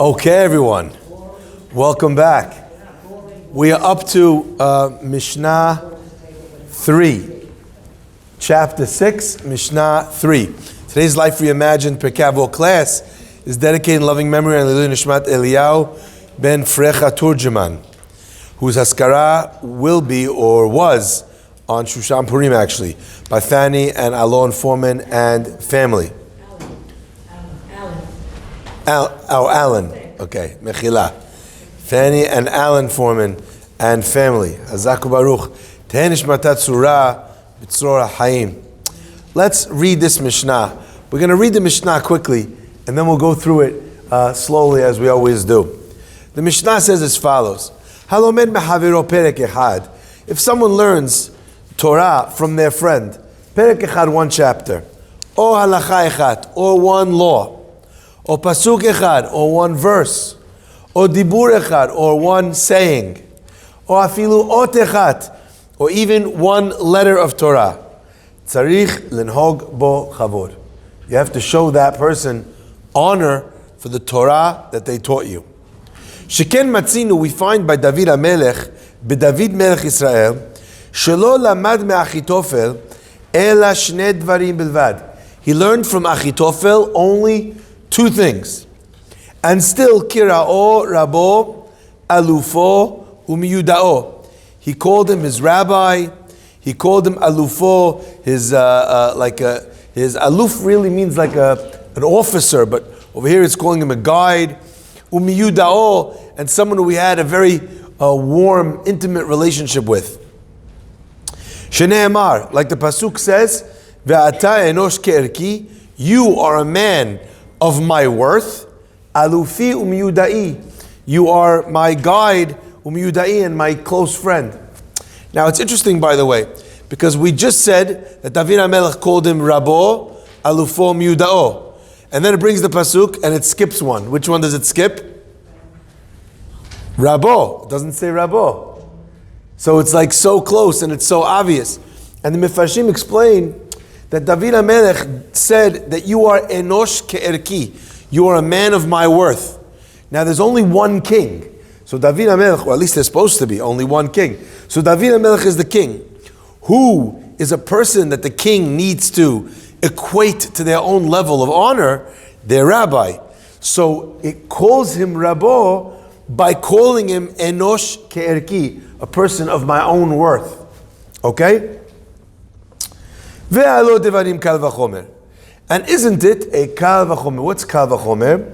Okay, everyone, welcome back. We are up to Mishnah 3, chapter 6, Mishnah 3. Today's Life ReImagined Pirke Abot class is dedicated in loving memory and L'ilui Nishmat Eliyahu ben Frecha Turjuman, whose Haskara will be or was on Shushan Purim actually, by Fanny and Alon Foreman and family. Alan. Okay, Mechila. Fanny and Alan Foreman and family. Hazaku Baruch. Teheh nishmatat tzura b'tzror ha'chaim. Let's read this Mishnah. We're going to read the Mishnah quickly, and then we'll go through it slowly as we always do. The Mishnah says as follows. Halomed mehaviro perek echad. If someone learns Torah from their friend, perek echad, one chapter, or halacha echad, or one law, or pasuk echad, or one verse, or dibur echad, or one saying, or afilu ot echad, or even one letter of Torah. Tzarich linhog bo chavod. You have to show that person honor for the Torah that they taught you. Sheken matzinu, we find by David HaMelech, b'David Melech Israel, shelo lamad me'achitofel, ela shnei dvarim bilvad. He learned from Achitofel only two things. And still, kira'o rabo alufo umiyuda'o. He called him his rabbi. He called him alufo. His aluf really means like an officer, but over here it's calling him a guide. Umiyuda'o, and someone who we had a very warm, intimate relationship with. Shnei Amar, like the pasuk says, ve'ata enosh ke'erki, you are a man of my worth, alufi umiyudai, you are my guide, umiyudai, and my close friend. Now it's interesting, by the way, because we just said that David HaMelech called him Rabo, alufo umiyudao, and then it brings the pasuk and it skips one. Which one does it skip? Rabo. It doesn't say Rabo. So it's like so close and it's so obvious. And the Mefarshim explain that David HaMelech said that you are enosh ke'erki, you are a man of my worth. Now there's only one king. So David HaMelech, or at least there's supposed to be only one king. So David HaMelech is the king. Who is a person that the king needs to equate to their own level of honor? Their rabbi. So it calls him Rabo by calling him enosh ke'erki, a person of my own worth. Okay? Ve'alo devarim kal v'chomer. And isn't it a kal v'chomer? What's kal v'chomer?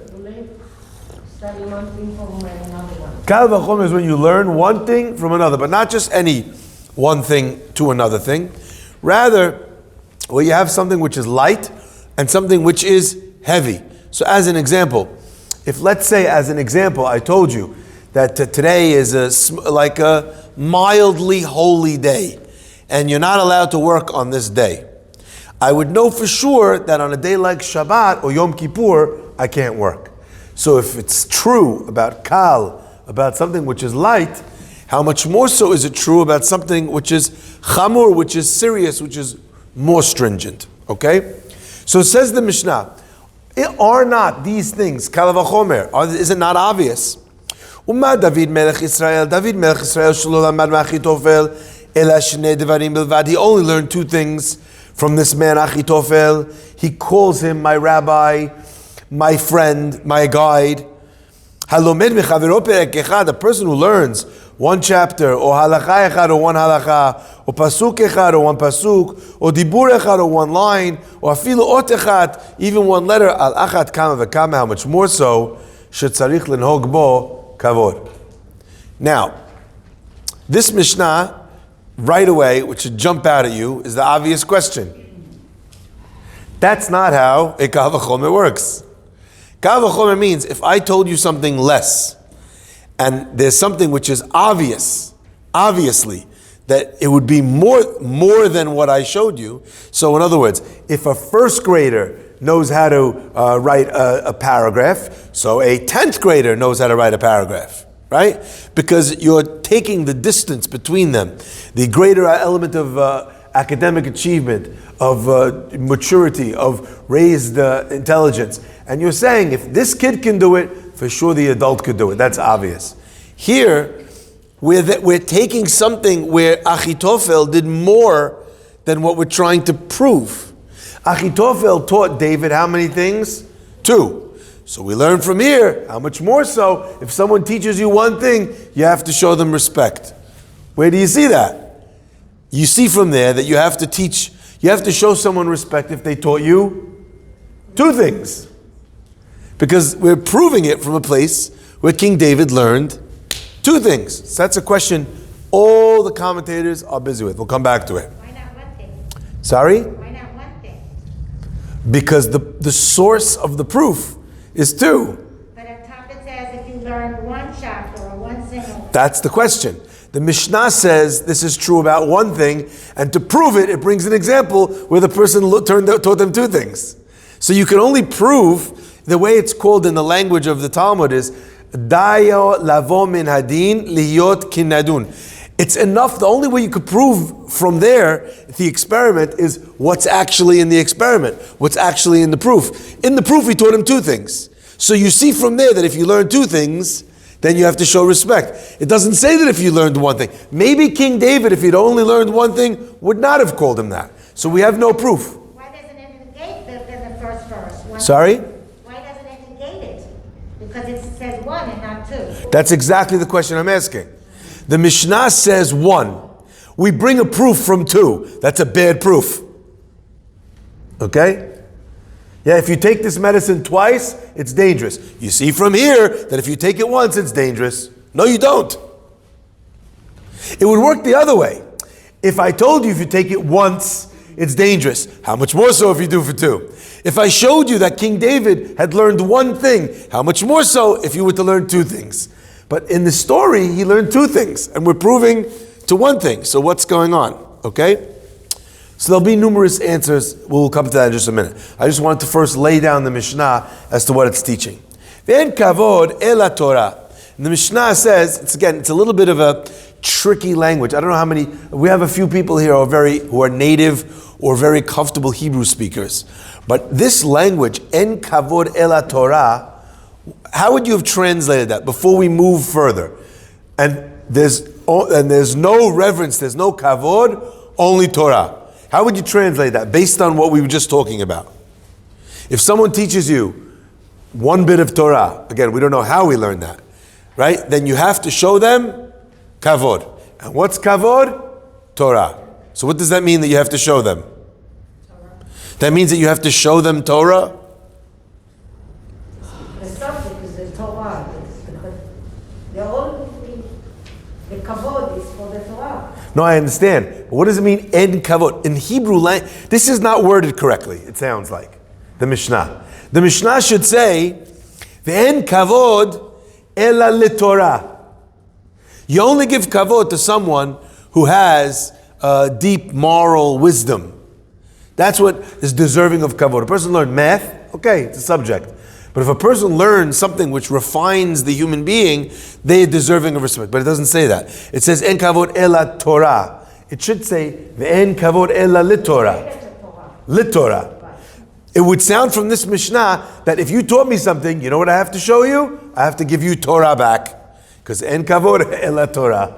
Study one thing from another one. Kal v'chomer is when you learn one thing from another, but not just any one thing to another thing. Rather, well, you have something which is light and something which is heavy. So as an example, if let's say as an example, I told you that today is like a mildly holy day, and you're not allowed to work on this day, I would know for sure that on a day like Shabbat or Yom Kippur, I can't work. So if it's true about Kal, about something which is light, how much more so is it true about something which is Chamur, which is serious, which is more stringent? Okay? So says the Mishnah, are not these things, Kal v'chomer, is it not obvious? Umma David Melech Israel, David Melech Israel, shelo lamad me'achitofel, ela shnei devarim bilvad. He only learned two things from this man Achitofel. He calls him my rabbi, my friend, my guide. Halomed mechaviro perek echad, a person who learns one chapter, or halacha echad, or one halacha, or pasuk echad, or one pasuk, or dibur echad, or one line, or afilu ot echad, even one letter, al achat kama v'kama, how much more so, shetzarich linhog bo kavod. Now, this Mishnah, right away, which should jump out at you, is the obvious question. That's not how a kal v'chomer works. Kal v'chomer means if I told you something less, and there's something which is obviously, that it would be more than what I showed you. So in other words, if a first grader knows how to write a paragraph, so a 10th grader knows how to write a paragraph. Right? Because you're taking the distance between them. The greater element of academic achievement, of maturity, of raised intelligence. And you're saying, if this kid can do it, for sure the adult could do it. That's obvious. Here, we're taking something where Achitophel did more than what we're trying to prove. Achitophel taught David how many things? 2. So we learn from here, how much more so, if someone teaches you one thing, you have to show them respect. Where do you see that? You see from there that you have to show someone respect if they taught you 2 things. Because we're proving it from a place where King David learned 2 things. So that's a question all the commentators are busy with. We'll come back to it. Why not one thing? Sorry? Why not one thing? Because the source of the proof is 2. But up top it says if you learn one chapter or one single. That's the question. The Mishnah says this is true about one thing, and to prove it, it brings an example where the person taught them 2 things. So you can only prove, the way it's called in the language of the Talmud is, Dayo lavo min hadin liyot kinadun. It's enough, the only way you could prove from there, the experiment, is what's actually in the experiment, what's actually in the proof. In the proof, he taught him 2 things. So you see from there that if you learn 2 things, then you have to show respect. It doesn't say that if you learned one thing. Maybe King David, if he'd only learned one thing, would not have called him that. So we have no proof. Why doesn't it negate the first verse? Sorry? Why doesn't it negate it? Because it says 1 and not 2. That's exactly the question I'm asking. The Mishnah says 1. We bring a proof from 2. That's a bad proof. Okay? Yeah, if you take this medicine twice, it's dangerous. You see from here that if you take it once, it's dangerous. No, you don't. It would work the other way. If I told you if you take it once, it's dangerous. How much more so if you do for 2? If I showed you that King David had learned one thing, how much more so if you were to learn 2 things? But in the story, he learned 2 things, and we're proving to 1 thing. So what's going on? Okay? So there'll be numerous answers. We'll come to that in just a minute. I just wanted to first lay down the Mishnah as to what it's teaching. Ve'en kavod ela Torah. And the Mishnah says, it's a little bit of a tricky language. I don't know how many, we have a few people here who are native or very comfortable Hebrew speakers. But this language, en kavod ela Torah, how would you have translated that before we move further? And there's no reverence, there's no kavod, only Torah. How would you translate that based on what we were just talking about? If someone teaches you 1 bit of Torah, again, we don't know how we learned that, right? Then you have to show them kavod. And what's kavod? Torah. So what does that mean that you have to show them? Torah. That means that you have to show them Torah? The subject is the Torah. The kavod is for the Torah. No, I understand. But what does it mean, en kavod? In Hebrew language, this is not worded correctly, it sounds like, the Mishnah. The Mishnah should say, ve'en kavod ela litorah. You only give kavod to someone who has deep moral wisdom. That's what is deserving of kavod. A person learned math, okay, it's a subject. But if a person learns something which refines the human being, they are deserving of respect. But it doesn't say that. It says, en kavod ela Torah. It should say, ve'en kavod ela litorah. Litorah. It would sound from this Mishnah that if you taught me something, you know what I have to show you? I have to give you Torah back. Because en kavod ela Torah.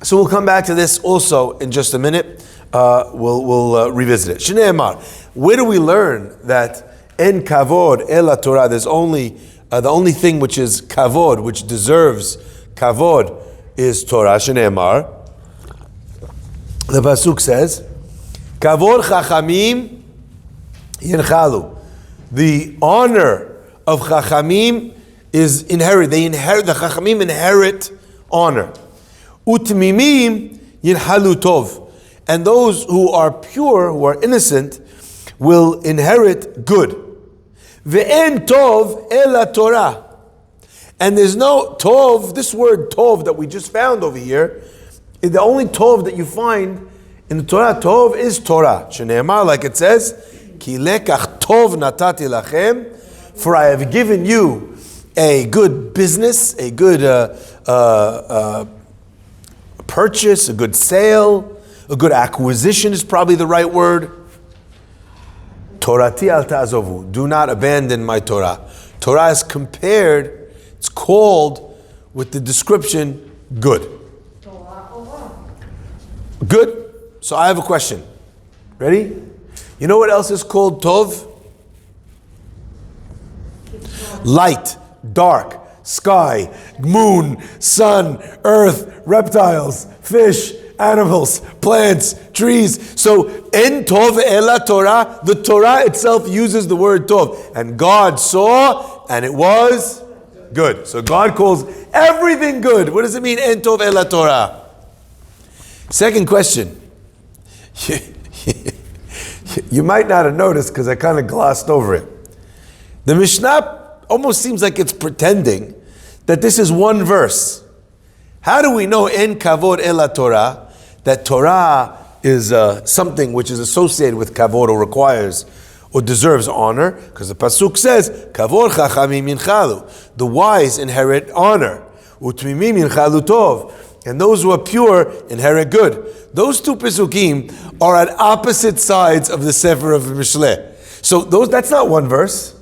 So we'll come back to this also in just a minute. We'll revisit it. Shnei Amar. Where do we learn that en kavod ela Torah? There's only the only thing which is kavod, which deserves kavod, is Torah. Shnei Amar. The pasuk says, "Kavod chachamim yenchalu." The honor of chachamim is inherited. The chachamim inherit honor. Utmimim yinhalu tov, and those who are pure, who are innocent, will inherit good. Ve'en tov ela Torah, and there's no tov. This word tov that we just found over here, the only tov that you find in the Torah, tov is Torah. Shneimar, like it says, ki lekach tov natati lachem, for I have given you a good business, a good purchase, a good sale, a good acquisition is probably the right word. Torati al ta'azovu, do not abandon my Torah. Torah is compared It's called with the description good. Good. So I have a question. Ready? You know what else is called tov? Light, dark, sky, moon, sun, earth, reptiles, fish, animals, plants, trees. So, en tov ela Torah, the Torah itself uses the word tov. And God saw, and it was good. So God calls everything good. What does it mean, en tov ela Torah? Second question. You might not have noticed because I kind of glossed over it. The Mishnah almost seems like it's pretending that this is one verse. How do we know en kavod ela Torah, that Torah is something which is associated with kavod or requires or deserves honor? Because the pasuk says, kavod chachamim yinchalu, the wise inherit honor, utmimim yinchalu tov, and those who are pure inherit good. Those two pesukim are at opposite sides of the Sefer of Mishleh. So that's not one verse.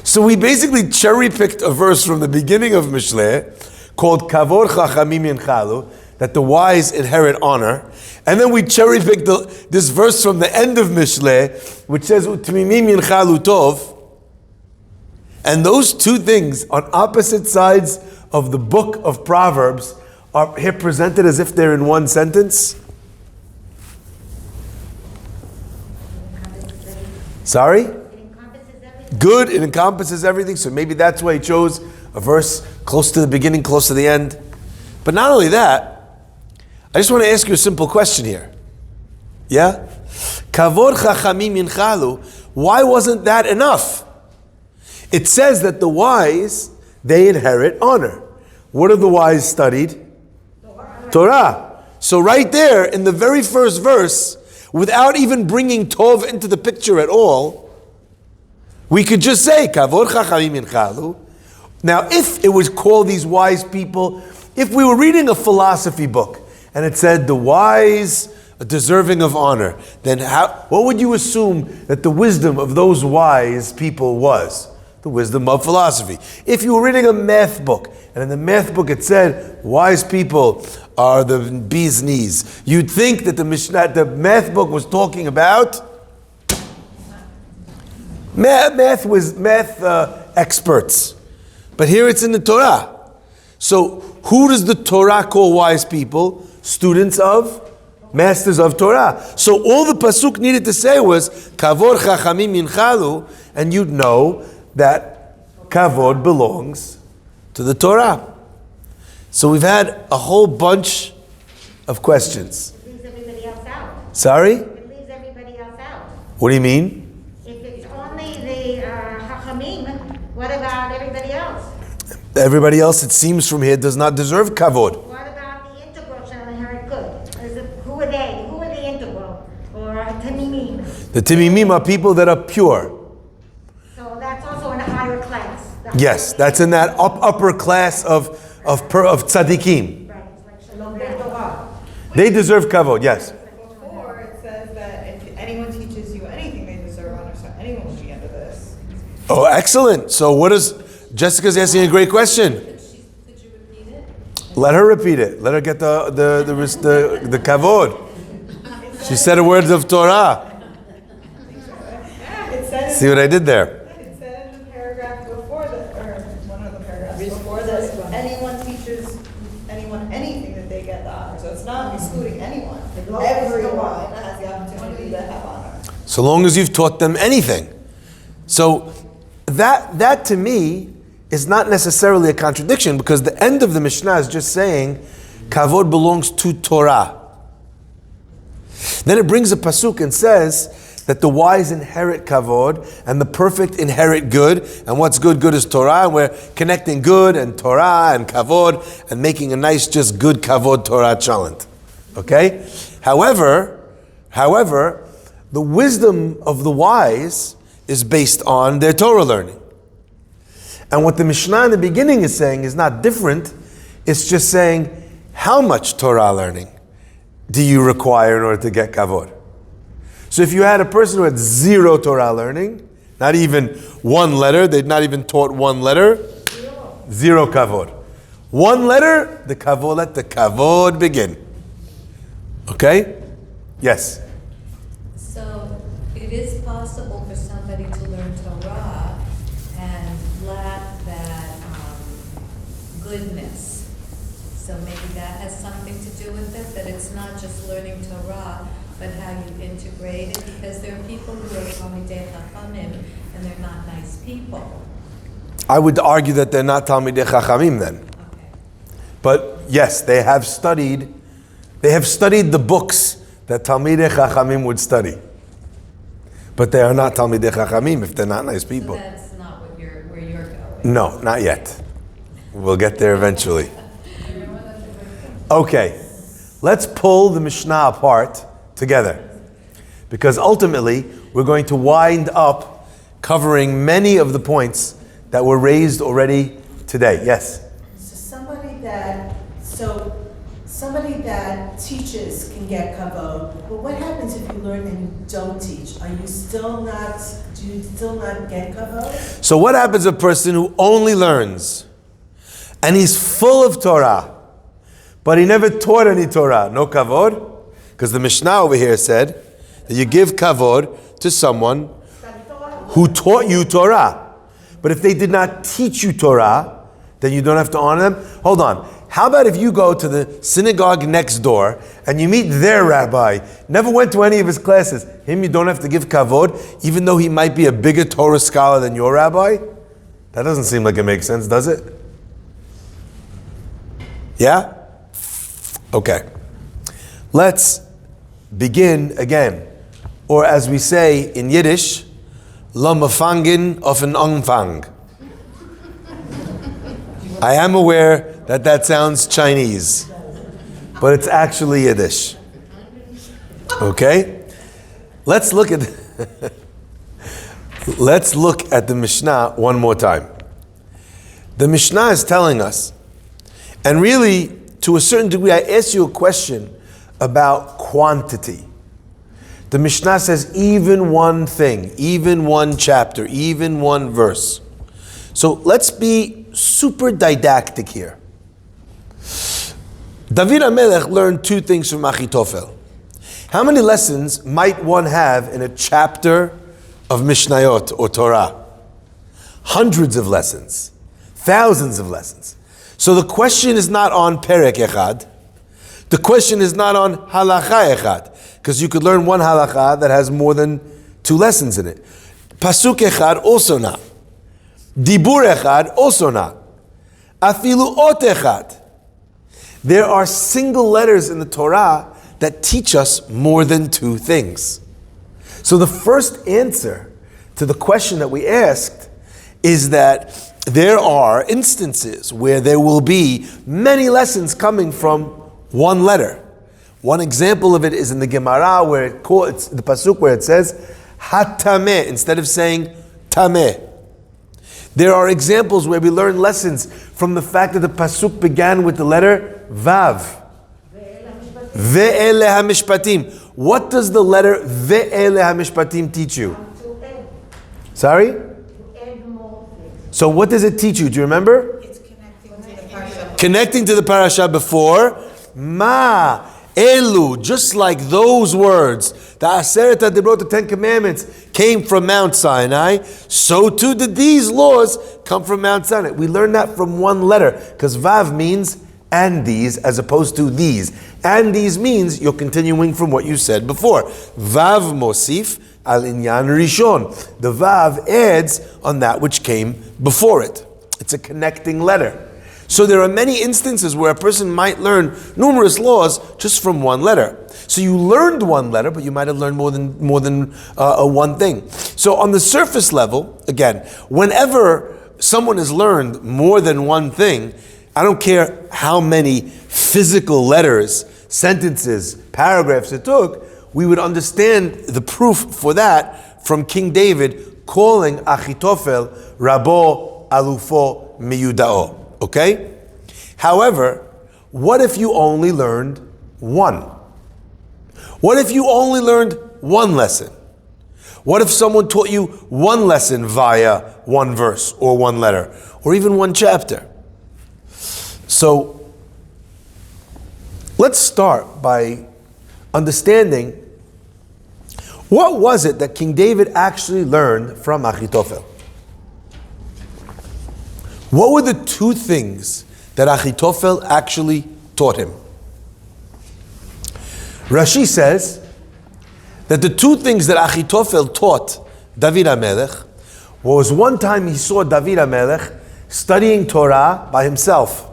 So we basically cherry-picked a verse from the beginning of Mishleh called Kavod Chachamim Yinchalu, that the wise inherit honor. And then we cherry-picked this verse from the end of Mishleh, which says Utmimim Yinchalu Tov. And those two things on opposite sides of the book of Proverbs are here presented as if they're in one sentence. Sorry? Good, it encompasses everything. So maybe that's why he chose a verse close to the beginning, close to the end. But not only that, I just want to ask you a simple question here. Yeah? Kavod chachamim yinchalu. Why wasn't that enough? It says that the wise, they inherit honor. What have the wise studied? Torah. So right there, in the very first verse, without even bringing Tov into the picture at all, we could just say, Kavod chachamim yinchalu. Now, if it was called these wise people, if we were reading a philosophy book, and it said, the wise are deserving of honor, then what would you assume that the wisdom of those wise people was? The wisdom of philosophy. If you were reading a math book, and in the math book it said, wise people are the bee's knees, you'd think that the math book was talking about math experts. But here it's in the Torah. So who does the Torah call wise people? Students of, masters of Torah. So all the pasuk needed to say was, Kavod chachamim yinchalu, and you'd know that kavod belongs to the Torah. So we've had a whole bunch of questions. It leaves everybody else out. Sorry? It leaves everybody else out. What do you mean? If it's only the Chachamim, what about everybody else? Everybody else, it seems from here, does not deserve kavod. What about the integral shall inherit good? Who are they? Who are the integral? Or Tamimim? The Timimim are people that are pure. So that's also in a higher class. Yes, that's in that upper class of tzaddikim. Right, it's like Shalom Beit. They deserve kavod, yes. Before, it says that if anyone teaches you anything, they deserve honor, so anyone will be under this. Oh, excellent. So what is, Jessica's asking a great question. Could you repeat it? Let her repeat it. Let her get the kavod. She said the words of Torah. It said See what I did there? it said in the paragraph before this, or one of the paragraphs before this, anyone teaches anyone anything that they get the honor. So it's not excluding anyone. Everyone has the opportunity to have honor. So long as you've taught them anything. So that to me is not necessarily a contradiction, because the end of the Mishnah is just saying kavod belongs to Torah. Then it brings a pasuk and says that the wise inherit kavod and the perfect inherit good. And what's good? Good is Torah. And we're connecting good and Torah and kavod and making a nice, just good kavod Torah challenge. Okay? However, the wisdom of the wise is based on their Torah learning. And what the Mishnah in the beginning is saying is not different. It's just saying, how much Torah learning do you require in order to get kavod? So if you had a person who had zero Torah learning, not even one letter, they'd not even taught one letter, zero kavod. One letter, the kavod, let the kavod begin. Okay? Yes? So it is possible for somebody to learn Torah and lack that goodness. So maybe that has something to do with it, that it's not just learning Torah, but how you integrate it, because there are people who are Talmidei Chachamim and they're not nice people. I would argue that they're not Talmidei Chachamim then. Okay. But yes, they have studied the books that Talmidei Chachamim would study. But they are not Talmidei Chachamim if they're not nice people. So that's not where you're going. No, not yet. We'll get there eventually. Okay, let's pull the Mishnah apart together. Because ultimately, we're going to wind up covering many of the points that were raised already today. Yes? Somebody that teaches can get kavod, but what happens if you learn and you don't teach? Do you still not get kavod? So what happens to a person who only learns and he's full of Torah, but he never taught any Torah? No kavod? Because the Mishnah over here said that you give kavod to someone who taught you Torah. But if they did not teach you Torah, then you don't have to honor them? Hold on. How about if you go to the synagogue next door and you meet their rabbi, never went to any of his classes, him you don't have to give kavod, even though he might be a bigger Torah scholar than your rabbi? That doesn't seem like it makes sense, does it? Yeah? Okay. Let's begin again. Or as we say in Yiddish, la mafangin of an umfang. I am aware that sounds Chinese, but it's actually Yiddish. Okay? Let's look at the Mishnah one more time. The Mishnah is telling us, and really, to a certain degree, I asked you a question about quantity. The Mishnah says even one thing, even one chapter, even one verse. So let's be super didactic here. David HaMelech learned two things from Achitophel. How many lessons might one have in a chapter of Mishnayot or Torah? Hundreds of lessons, thousands of lessons. So the question is not on Perek Echad. The question is not on Halacha Echad, because you could learn one Halacha that has more than two lessons in it. Pasuk Echad also not. Dibur Echad also not. Afilu Ot Echad. There are single letters in the Torah that teach us more than two things. So the first answer to the question that we asked is that there are instances where there will be many lessons coming from one letter. One example of it is in the Gemara where it's the pasuk where it says hatameh instead of saying tameh. There are examples where we learn lessons from the fact that the pasuk began with the letter Vav. Ve'ele hamishpatim. What does the letter Ve'ele hamishpatim teach you? Sorry? So what does it teach you? Do you remember? It's connecting to the parsha. Connecting to the parasha before. Ma. Elu. Just like those words. The Aseret HaDibrot, the Ten Commandments, came from Mount Sinai. So too did these laws come from Mount Sinai. We learn that from one letter. Because Vav means and these as opposed to these. And these means you're continuing from what you said before. Vav Mosif al Inyan Rishon. The Vav adds on that which came before it. It's a connecting letter. So there are many instances where a person might learn numerous laws just from one letter. So you learned one letter, but you might have learned more than one thing. So on the surface level, again, whenever someone has learned more than one thing, I don't care how many physical letters, sentences, paragraphs it took, we would understand the proof for that from King David calling Achitophel Rabo Alufo Miyudao. Okay? However, what if you only learned one? What if you only learned one lesson? What if someone taught you one lesson via one verse or one letter or even one chapter? So let's start by understanding what was it that King David actually learned from Achitophel. What were the two things that Achitophel actually taught him? Rashi says that the two things that Achitophel taught David HaMelech was one time he saw David HaMelech studying Torah by himself.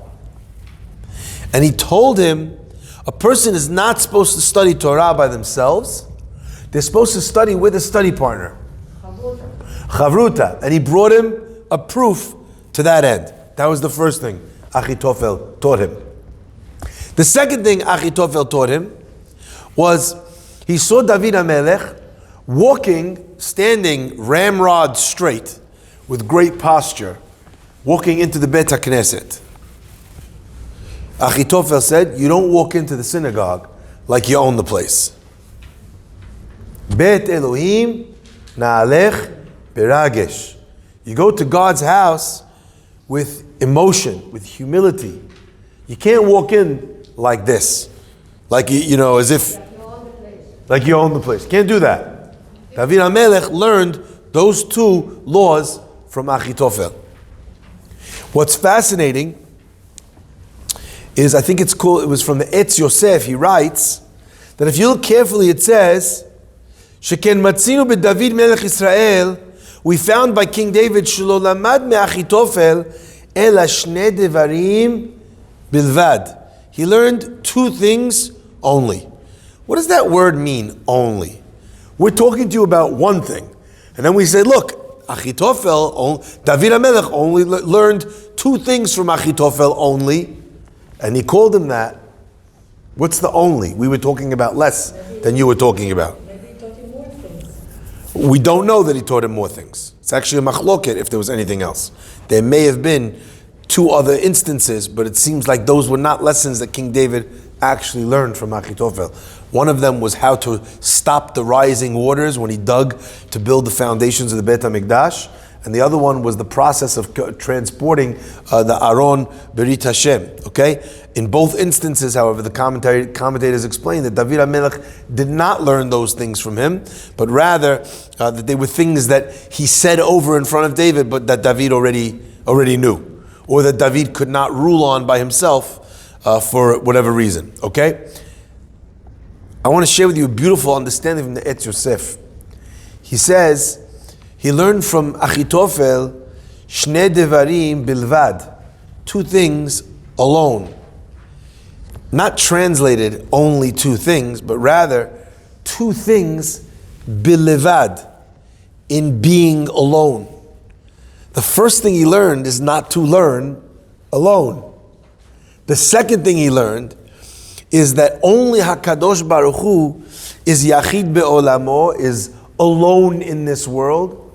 And he told him, a person is not supposed to study Torah by themselves. They're supposed to study with a study partner. Chavruta. And he brought him a proof to that end. That was the first thing Achitophel taught him. The second thing Achitophel taught him was he saw David HaMelech walking, standing ramrod straight with great posture, walking into the Beit HaKnesset. Achitophel said, you don't walk into the synagogue like you own the place. Beit Elohim na'alech beragesh. You go to God's house with emotion, with humility. You can't walk in like this, like as if like you own the place. Can't do that. David HaMelech learned those two laws from Achitophel. What's fascinating is, I think it was from the Etz Yosef, he writes that if you look carefully, it says, Sheken matzinu b'David melech Israel, we found by King David, shelo lamad me'Achitophel ela shnei devarim bilvad. He learned two things only. What does that word mean, only? We're talking to you about one thing. And then we say, look, Achitophel, David HaMelech only learned two things from Achitophel only. And he called him that. What's the only? We were talking about less than you were talking about. Maybe he taught him more things. We don't know that he taught him more things. It's actually a machloket if there was anything else. There may have been two other instances, but it seems like those were not lessons that King David actually learned from Achitophel. One of them was how to stop the rising waters when he dug to build the foundations of the Beit HaMikdash. And the other one was the process of transporting the Aron Berit Hashem. Okay? In both instances, however, the commentators explain that David HaMelech did not learn those things from him, but rather that they were things that he said over in front of David, but that David already knew, or that David could not rule on by himself for whatever reason. Okay? I want to share with you a beautiful understanding from the Etz Yosef. He says, he learned from Achitophel, Shnei Devarim Bilvad, two things alone. Not translated only two things, but rather two things Bilevad, in being alone. The first thing he learned is not to learn alone. The second thing he learned is that only HaKadosh Baruch Hu is Yachid Be'olamo, is alone in this world.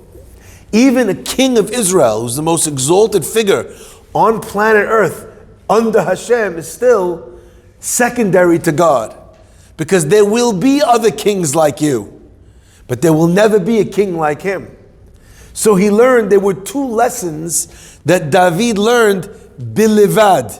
Even a king of Israel, who's the most exalted figure on planet Earth, under Hashem, is still secondary to God. Because there will be other kings like you, but there will never be a king like him. So he learned, there were two lessons that David learned, Bilevad,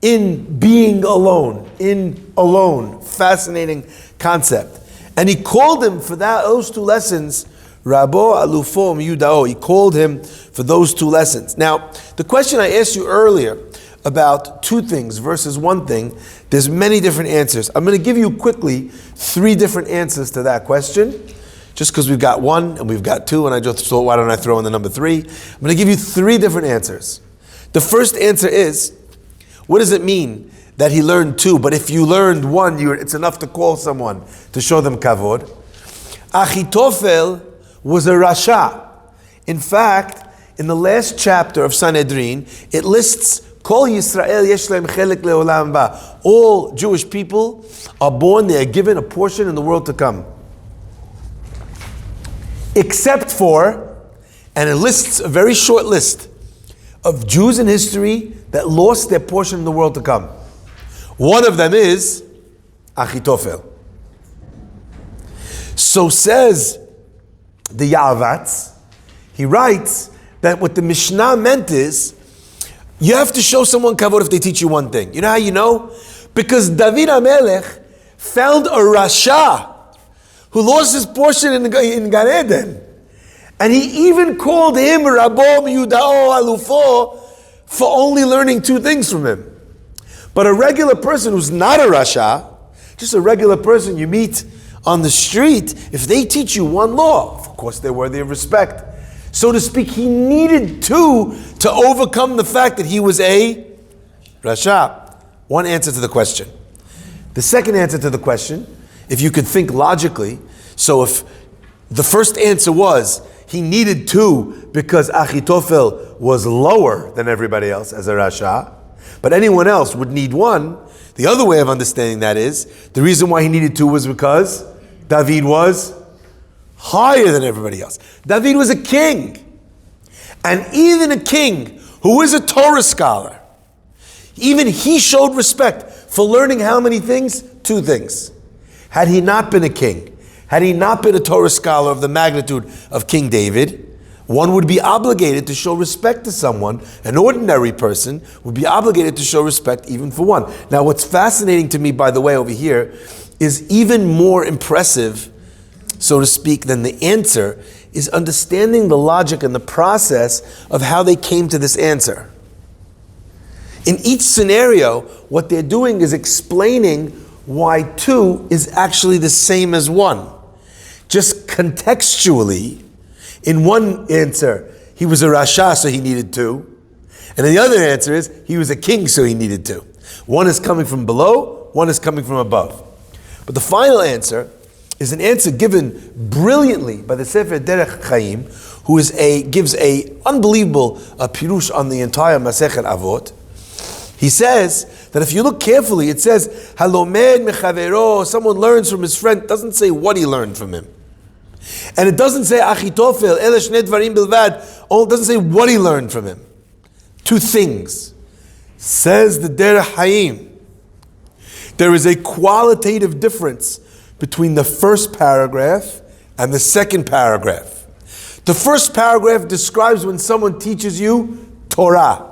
in being alone, fascinating concept. And he called him for those two lessons, Rabo Alufo Yudao. He called him for those two lessons. Now, the question I asked you earlier about two things versus one thing, there's many different answers. I'm going to give you quickly three different answers to that question, just because we've got one and we've got two, and I just thought, why don't I throw in the number three? I'm going to give you three different answers. The first answer is, what does it mean that he learned two, but if you learned one, it's enough to call someone to show them kavod? Achitophel was a rasha. In fact, in the last chapter of Sanhedrin, it lists Kol Yisrael yesh lehem chelek leolam ba. All Jewish people are born, they are given a portion in the world to come. Except for, and it lists a very short list of Jews in history that lost their portion in the world to come. One of them is Achitophel. So says the Ya'avatz, he writes that what the Mishnah meant is, You have to show someone kavod if they teach you one thing. You know how you know? Because David HaMelech found a Rasha who lost his portion in Gan Eden. And he even called him Rabo Miyudao Alufo for only learning two things from him. But a regular person who's not a Rasha, just a regular person you meet on the street, if they teach you one law, of course they're worthy of respect. So to speak, he needed two to overcome the fact that he was a Rasha. One answer to the question. The second answer to the question, if you could think logically, so if the first answer was he needed two because Achitophel was lower than everybody else as a Rasha, but anyone else would need one, the other way of understanding that is, the reason why he needed two was because David was higher than everybody else. David was a king. And even a king who is a Torah scholar, even he showed respect for learning how many things? Two things. Had he not been a king, had he not been a Torah scholar of the magnitude of King David, one would be obligated to show respect to someone. An ordinary person would be obligated to show respect even for one. Now what's fascinating to me, by the way, over here, is even more impressive, so to speak, than the answer, is understanding the logic and the process of how they came to this answer. In each scenario, what they're doing is explaining why two is actually the same as one. Just contextually, in one answer, he was a Rasha, so he needed two. And the other answer is, he was a king, so he needed two. One is coming from below, one is coming from above. But the final answer is an answer given brilliantly by the Sefer Derech Chaim, who gives a unbelievable pirush on the entire Masechet Avot. He says that if you look carefully, it says, Halomed mechavero, someone learns from his friend. It doesn't say what he learned from him. And it doesn't say Achitophel, ele shnei dvarim bilvad. It doesn't say what he learned from him. Two things. Says the Derech Chaim, there is a qualitative difference between the first paragraph and the second paragraph. The first paragraph describes when someone teaches you Torah.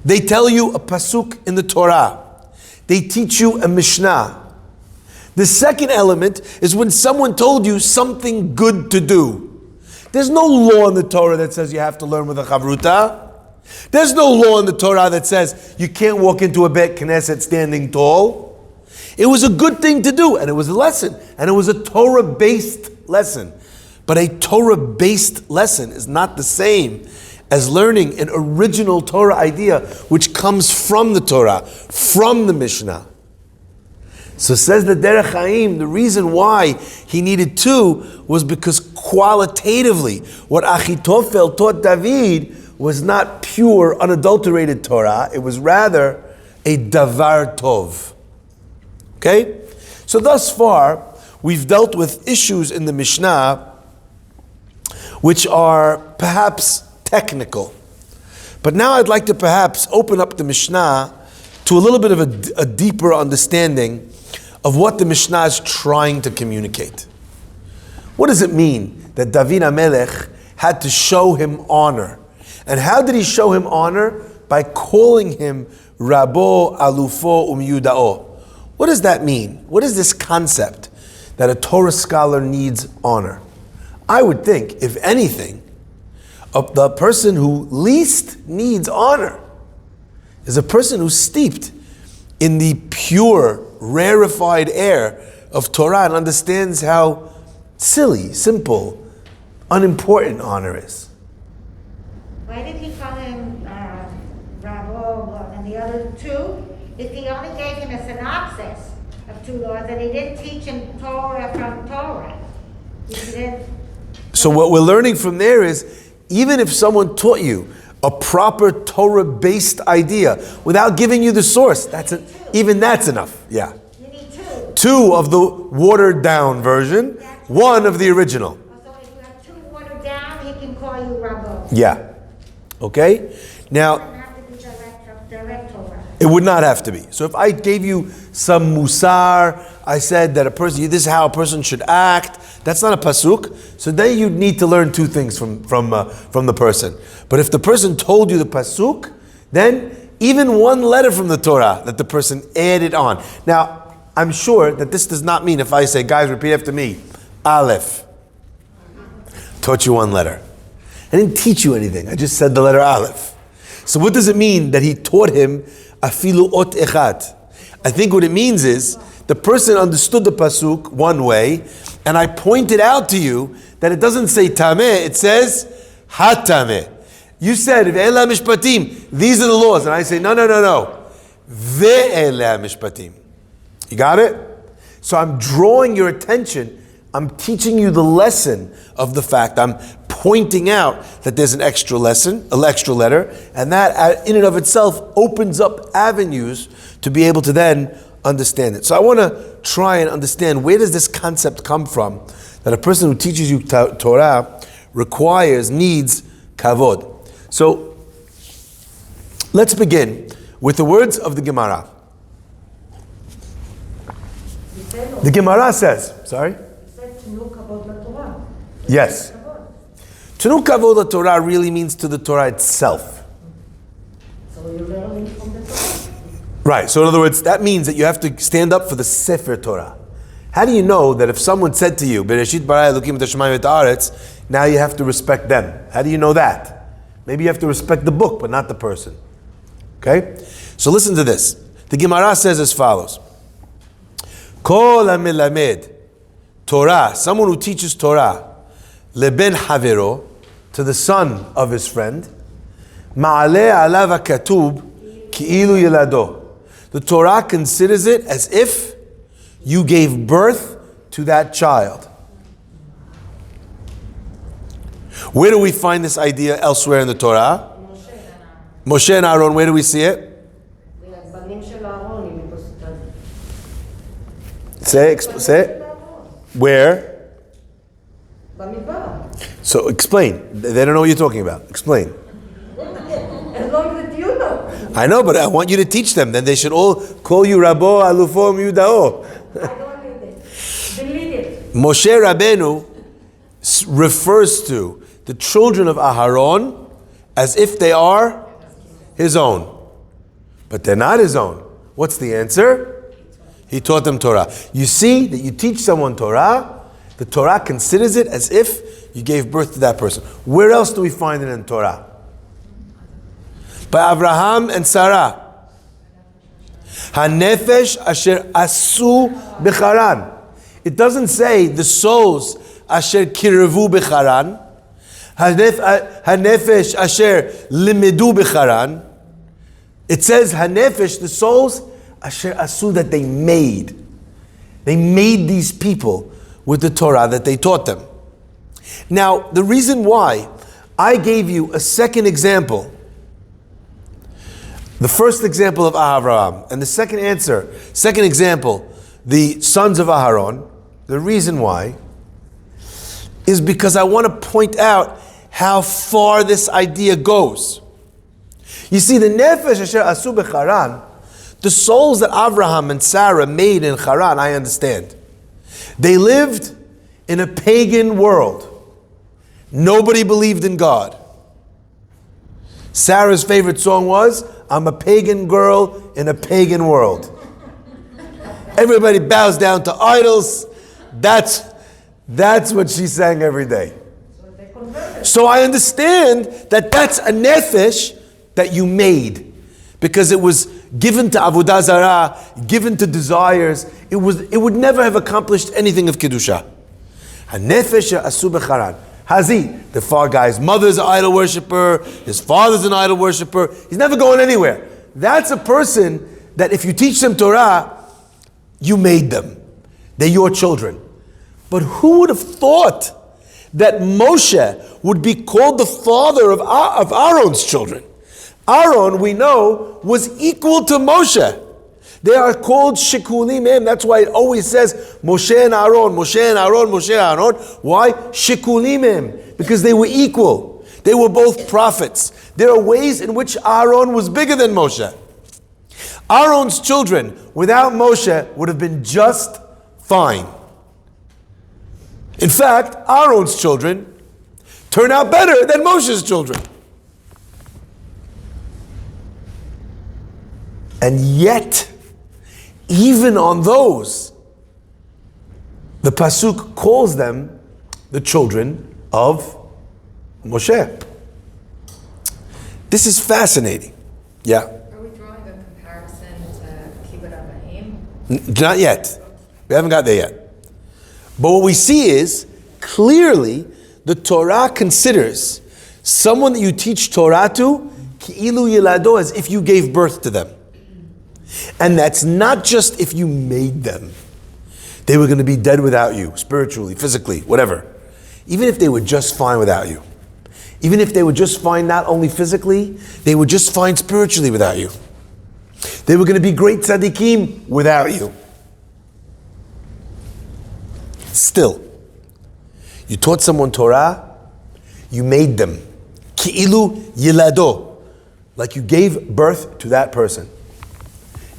They tell you a pasuk in the Torah. They teach you a Mishnah. The second element is when someone told you something good to do. There's no law in the Torah that says you have to learn with a chavruta. There's no law in the Torah that says you can't walk into a Beit Knesset standing tall. It was a good thing to do, and it was a lesson, and it was a Torah-based lesson. But a Torah-based lesson is not the same as learning an original Torah idea which comes from the Torah, from the Mishnah. So says the Derech Chaim, the reason why he needed two was because qualitatively, what Achitophel taught David was not pure, unadulterated Torah. It was rather a davar tov. Okay? So thus far, we've dealt with issues in the Mishnah which are perhaps technical. But now I'd like to perhaps open up the Mishnah to a little bit of a deeper understanding of what the Mishnah is trying to communicate. What does it mean that David HaMelech had to show him honor? And how did he show him honor? By calling him Rabo Alufo Umyudao. What does that mean? What is this concept that a Torah scholar needs honor? I would think, if anything, the person who least needs honor is a person who's steeped in the pure, rarefied air of Torah and understands how silly, simple, unimportant honor is. Why did he call him Rabo and the other two? If he only gave him a synopsis of two laws and he didn't teach him Torah from Torah. So what we're learning from there is, even if someone taught you a proper Torah-based idea without giving you the source, even that's enough. Yeah. You need two. Two of the watered-down version, one of the original. So if you have two watered down, he can call you Rabo. Yeah. Okay? It Now, doesn't have to be direct Torah. It would not have to be. So if I gave you some musar, I said that this is how a person should act. That's not a pasuk. So then you'd need to learn two things from the person. But if the person told you the pasuk, then even one letter from the Torah that the person added on. Now, I'm sure that this does not mean if I say, guys, repeat after me, Aleph. Taught you one letter. I didn't teach you anything. I just said the letter Aleph. So what does it mean that he taught him afilu ot echad? I think what it means is the person understood the pasuk one way, and I pointed out to you that it doesn't say tameh, it says hatameh. You said ve'ela mishpatim, these are the laws, and I say no. Ve'ela mishpatim. You got it? So I'm drawing your attention. I'm teaching you the lesson of the fact. I'm pointing out that there's an extra letter, and that in and of itself opens up avenues to be able to then understand it. So I want to try and understand, where does this concept come from that a person who teaches you Torah needs kavod. So let's begin with the words of the Gemara. The Gemara says, yes. Tenu kavod Torah really means to the Torah itself. So you learn from the Torah. Right, so in other words, that means that you have to stand up for the Sefer Torah. How do you know that if someone said to you, Bereshit bara Elokim et hashamayim et haaretz, now you have to respect them? How do you know that? Maybe you have to respect the book, but not the person. Okay? So listen to this. The Gemara says as follows. Kol ha-melamed Torah, someone who teaches Torah, leben havero, to the son of his friend, ma'aleh alav ha-katub ki'ilu yelado. The Torah considers it as if you gave birth to that child. Where do we find this idea elsewhere in the Torah? Moshe and Aaron, where do we see it? Say. Where? So explain. They don't know what you're talking about. Explain. As long as you know. I know, but I want you to teach them. Then they should all call you Rabo, Alufo, Yudao. I don't need it. Delete it. Moshe Rabbeinu refers to the children of Aharon as if they are his own. But they're not his own. What's the answer? He taught them Torah. You see that you teach someone Torah, the Torah considers it as if you gave birth to that person. Where else do we find it in Torah? By Abraham and Sarah. Hanefesh asher asu b'charan. It doesn't say the souls asher kirevu b'charan. Hanefesh asher limedu b'charan. It says hanefesh, the souls asher asu, that they made. They made these people with the Torah that they taught them. Now, the reason why I gave you a second example, the first example of Avraham, and the second example, the sons of Aharon, the reason why is because I want to point out how far this idea goes. You see, the nefesh asher asu b'charan, the souls that Avraham and Sarah made in Haran, I understand. They lived in a pagan world. Nobody believed in God. Sarah's favorite song was, I'm a pagan girl in a pagan world. Everybody bows down to idols. That's what she sang every day. So I understand that that's a nefesh that you made, because it was given to avodah zarah, given to desires. It would never have accomplished anything of kedusha. Hanefesh asu b'charan. Hazi, the far guy's mother's an idol worshiper, his father's an idol worshiper. He's never going anywhere. That's a person that if you teach them Torah, you made them. They're your children. But who would have thought that Moshe would be called the father of Aaron's children? Aaron, we know, was equal to Moshe. They are called shikulim. That's why it always says Moshe and Aaron, Moshe and Aaron, Moshe and Aaron. Why? Shikulim. Because they were equal. They were both prophets. There are ways in which Aaron was bigger than Moshe. Aaron's children without Moshe would have been just fine. In fact, Aaron's children turn out better than Moshe's children. And yet, even on those, the Pasuk calls them the children of Moshe. This is fascinating. Yeah. Are we drawing a comparison to Kibbutz Abaim? Not yet. We haven't got there yet. But what we see is, clearly, the Torah considers someone that you teach Torah to, ki'ilu yilado, as if you gave birth to them. And that's not just if you made them. They were going to be dead without you, spiritually, physically, whatever. Even if they were just fine without you. Even if they were just fine not only physically, they were just fine spiritually without you. They were going to be great tzaddikim without you. Still, you taught someone Torah, you made them. Ki'ilu yilado, like you gave birth to that person.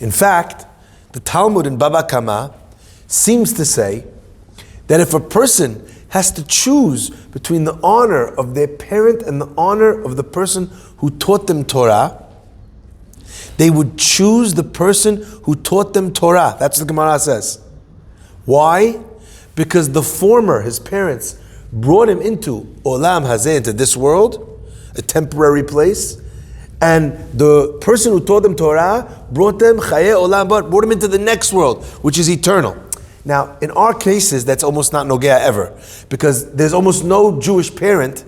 In fact, the Talmud in Baba Kama seems to say that if a person has to choose between the honor of their parent and the honor of the person who taught them Torah, they would choose the person who taught them Torah. That's what the Gemara says. Why? Because the former, his parents, brought him into Olam Hazeh, into this world, a temporary place, and the person who taught them Torah brought them Chaye Olam Haba, brought them into the next world, which is eternal. Now, in our cases, that's almost not nogea ever, because there's almost no Jewish parent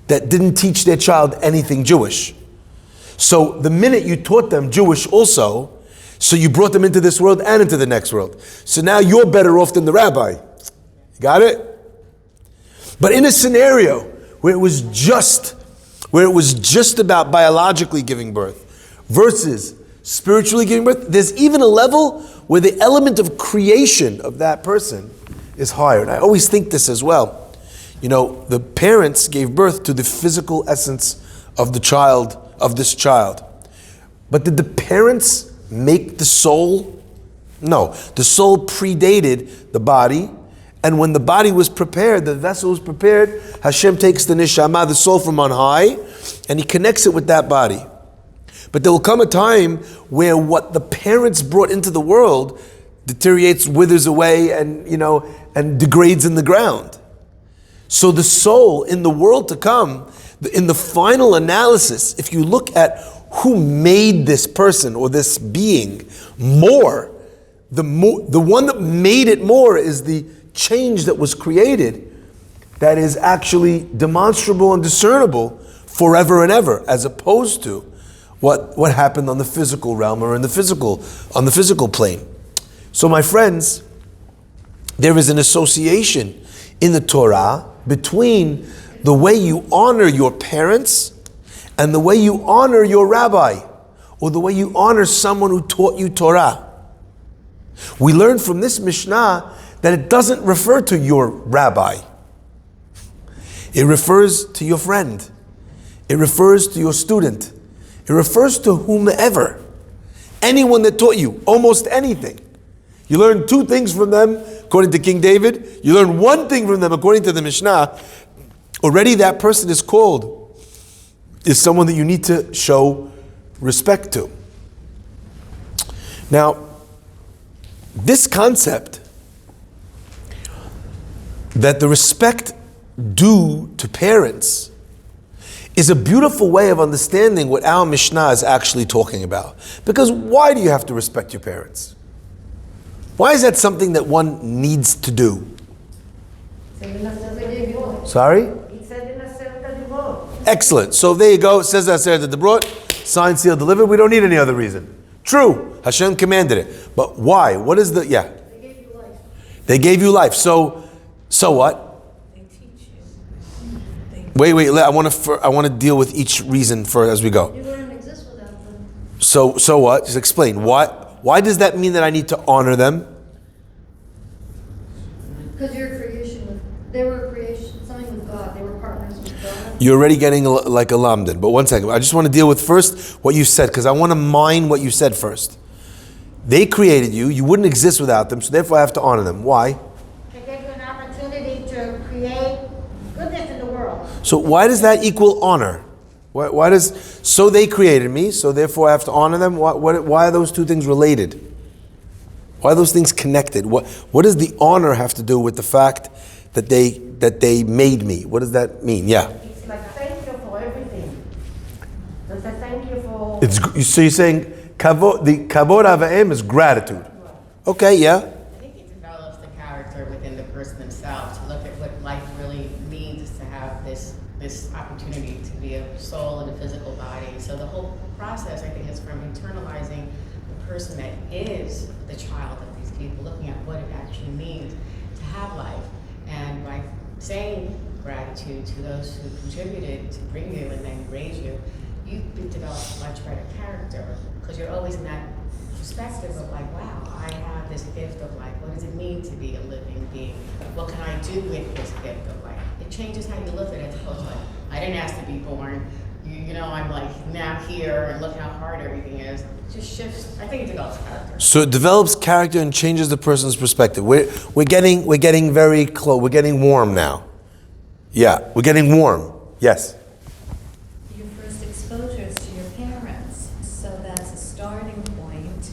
that didn't teach their child anything Jewish. So the minute you taught them Jewish also, so you brought them into this world and into the next world. So now you're better off than the rabbi. You got it? But in a scenario where it was just about biologically giving birth versus spiritually giving birth, there's even a level where the element of creation of that person is higher. And I always think this as well. You know, the parents gave birth to the physical essence of the child, of this child. But did the parents make the soul? No. The soul predated the body. And when the body was prepared, the vessel was prepared, Hashem takes the neshama, the soul from on high, and He connects it with that body. But there will come a time where what the parents brought into the world deteriorates, withers away, and degrades in the ground. So the soul in the world to come, in the final analysis, if you look at who made this person or this being more, the one that made it more is the change that was created that is actually demonstrable and discernible forever and ever, as opposed to what happened on the physical realm or on the physical plane. So my friends, there is an association in the Torah between the way you honor your parents and the way you honor your rabbi, or the way you honor someone who taught you Torah. We learn from this Mishnah that it doesn't refer to your rabbi. It refers to your friend. It refers to your student. It refers to whomever. Anyone that taught you almost anything. You learn two things from them, according to King David. You learn one thing from them, according to the Mishnah. Already that person is someone that you need to show respect to. Now, this concept that the respect due to parents is a beautiful way of understanding what our Mishnah is actually talking about. Because why do you have to respect your parents? Why is that something that one needs to do? Sorry? It said in Aseret Adibot. Excellent. So there you go. It says Aseret Adibot, signed, sealed, delivered. We don't need any other reason. True. Hashem commanded it. But why? What is the, They gave you life. They gave you life. So what? They teach you. Wait. I want to deal with each reason as we go. You wouldn't exist without them. So what? Just explain. Why does that mean that I need to honor them? Because you're a creation. They were a creation, something with God. They were partners with God. You're already getting like a lamdan. But one second. I just want to deal with first what you said, because I want to mine what you said first. They created you. You wouldn't exist without them, so therefore I have to honor them. Why? To give you an opportunity to create goodness in the world. So why does that equal honor? Why does, so they created me, so therefore I have to honor them? Why are those two things related? Why are those things connected? What does the honor have to do with the fact that they made me? What does that mean? Yeah. It's like thank you for everything. It's a thank you for. So you're saying the kavod avayim is gratitude. Okay, yeah. I think it develops the character within the person themselves to look at what life really means to have this opportunity to be a soul in a physical body. So the whole process, I think, is from internalizing the person that is the child of these people, looking at what it actually means to have life. And by saying gratitude to those who contributed to bring you and then raise you, you develop a much better character because you're always in that perspective of like, wow, I have this gift of life. What does it mean to be a living being? What can I do with this gift of life? It changes how you look at it. Oh, like, I didn't ask to be born. You know, I'm like now here and look how hard everything is. It just shifts. I think it develops character. So it develops character and changes the person's perspective. We're getting very close. We're getting warm now. Yeah, we're getting warm. Yes. Your first exposure is to your parents, so that's a starting point,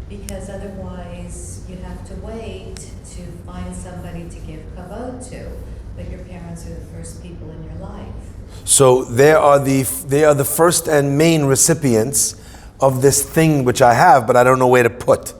because otherwise you have to wait to find somebody to give kavod to, but your parents are the first people in your life. So they are the first and main recipients of this thing which I have, but I don't know where to put.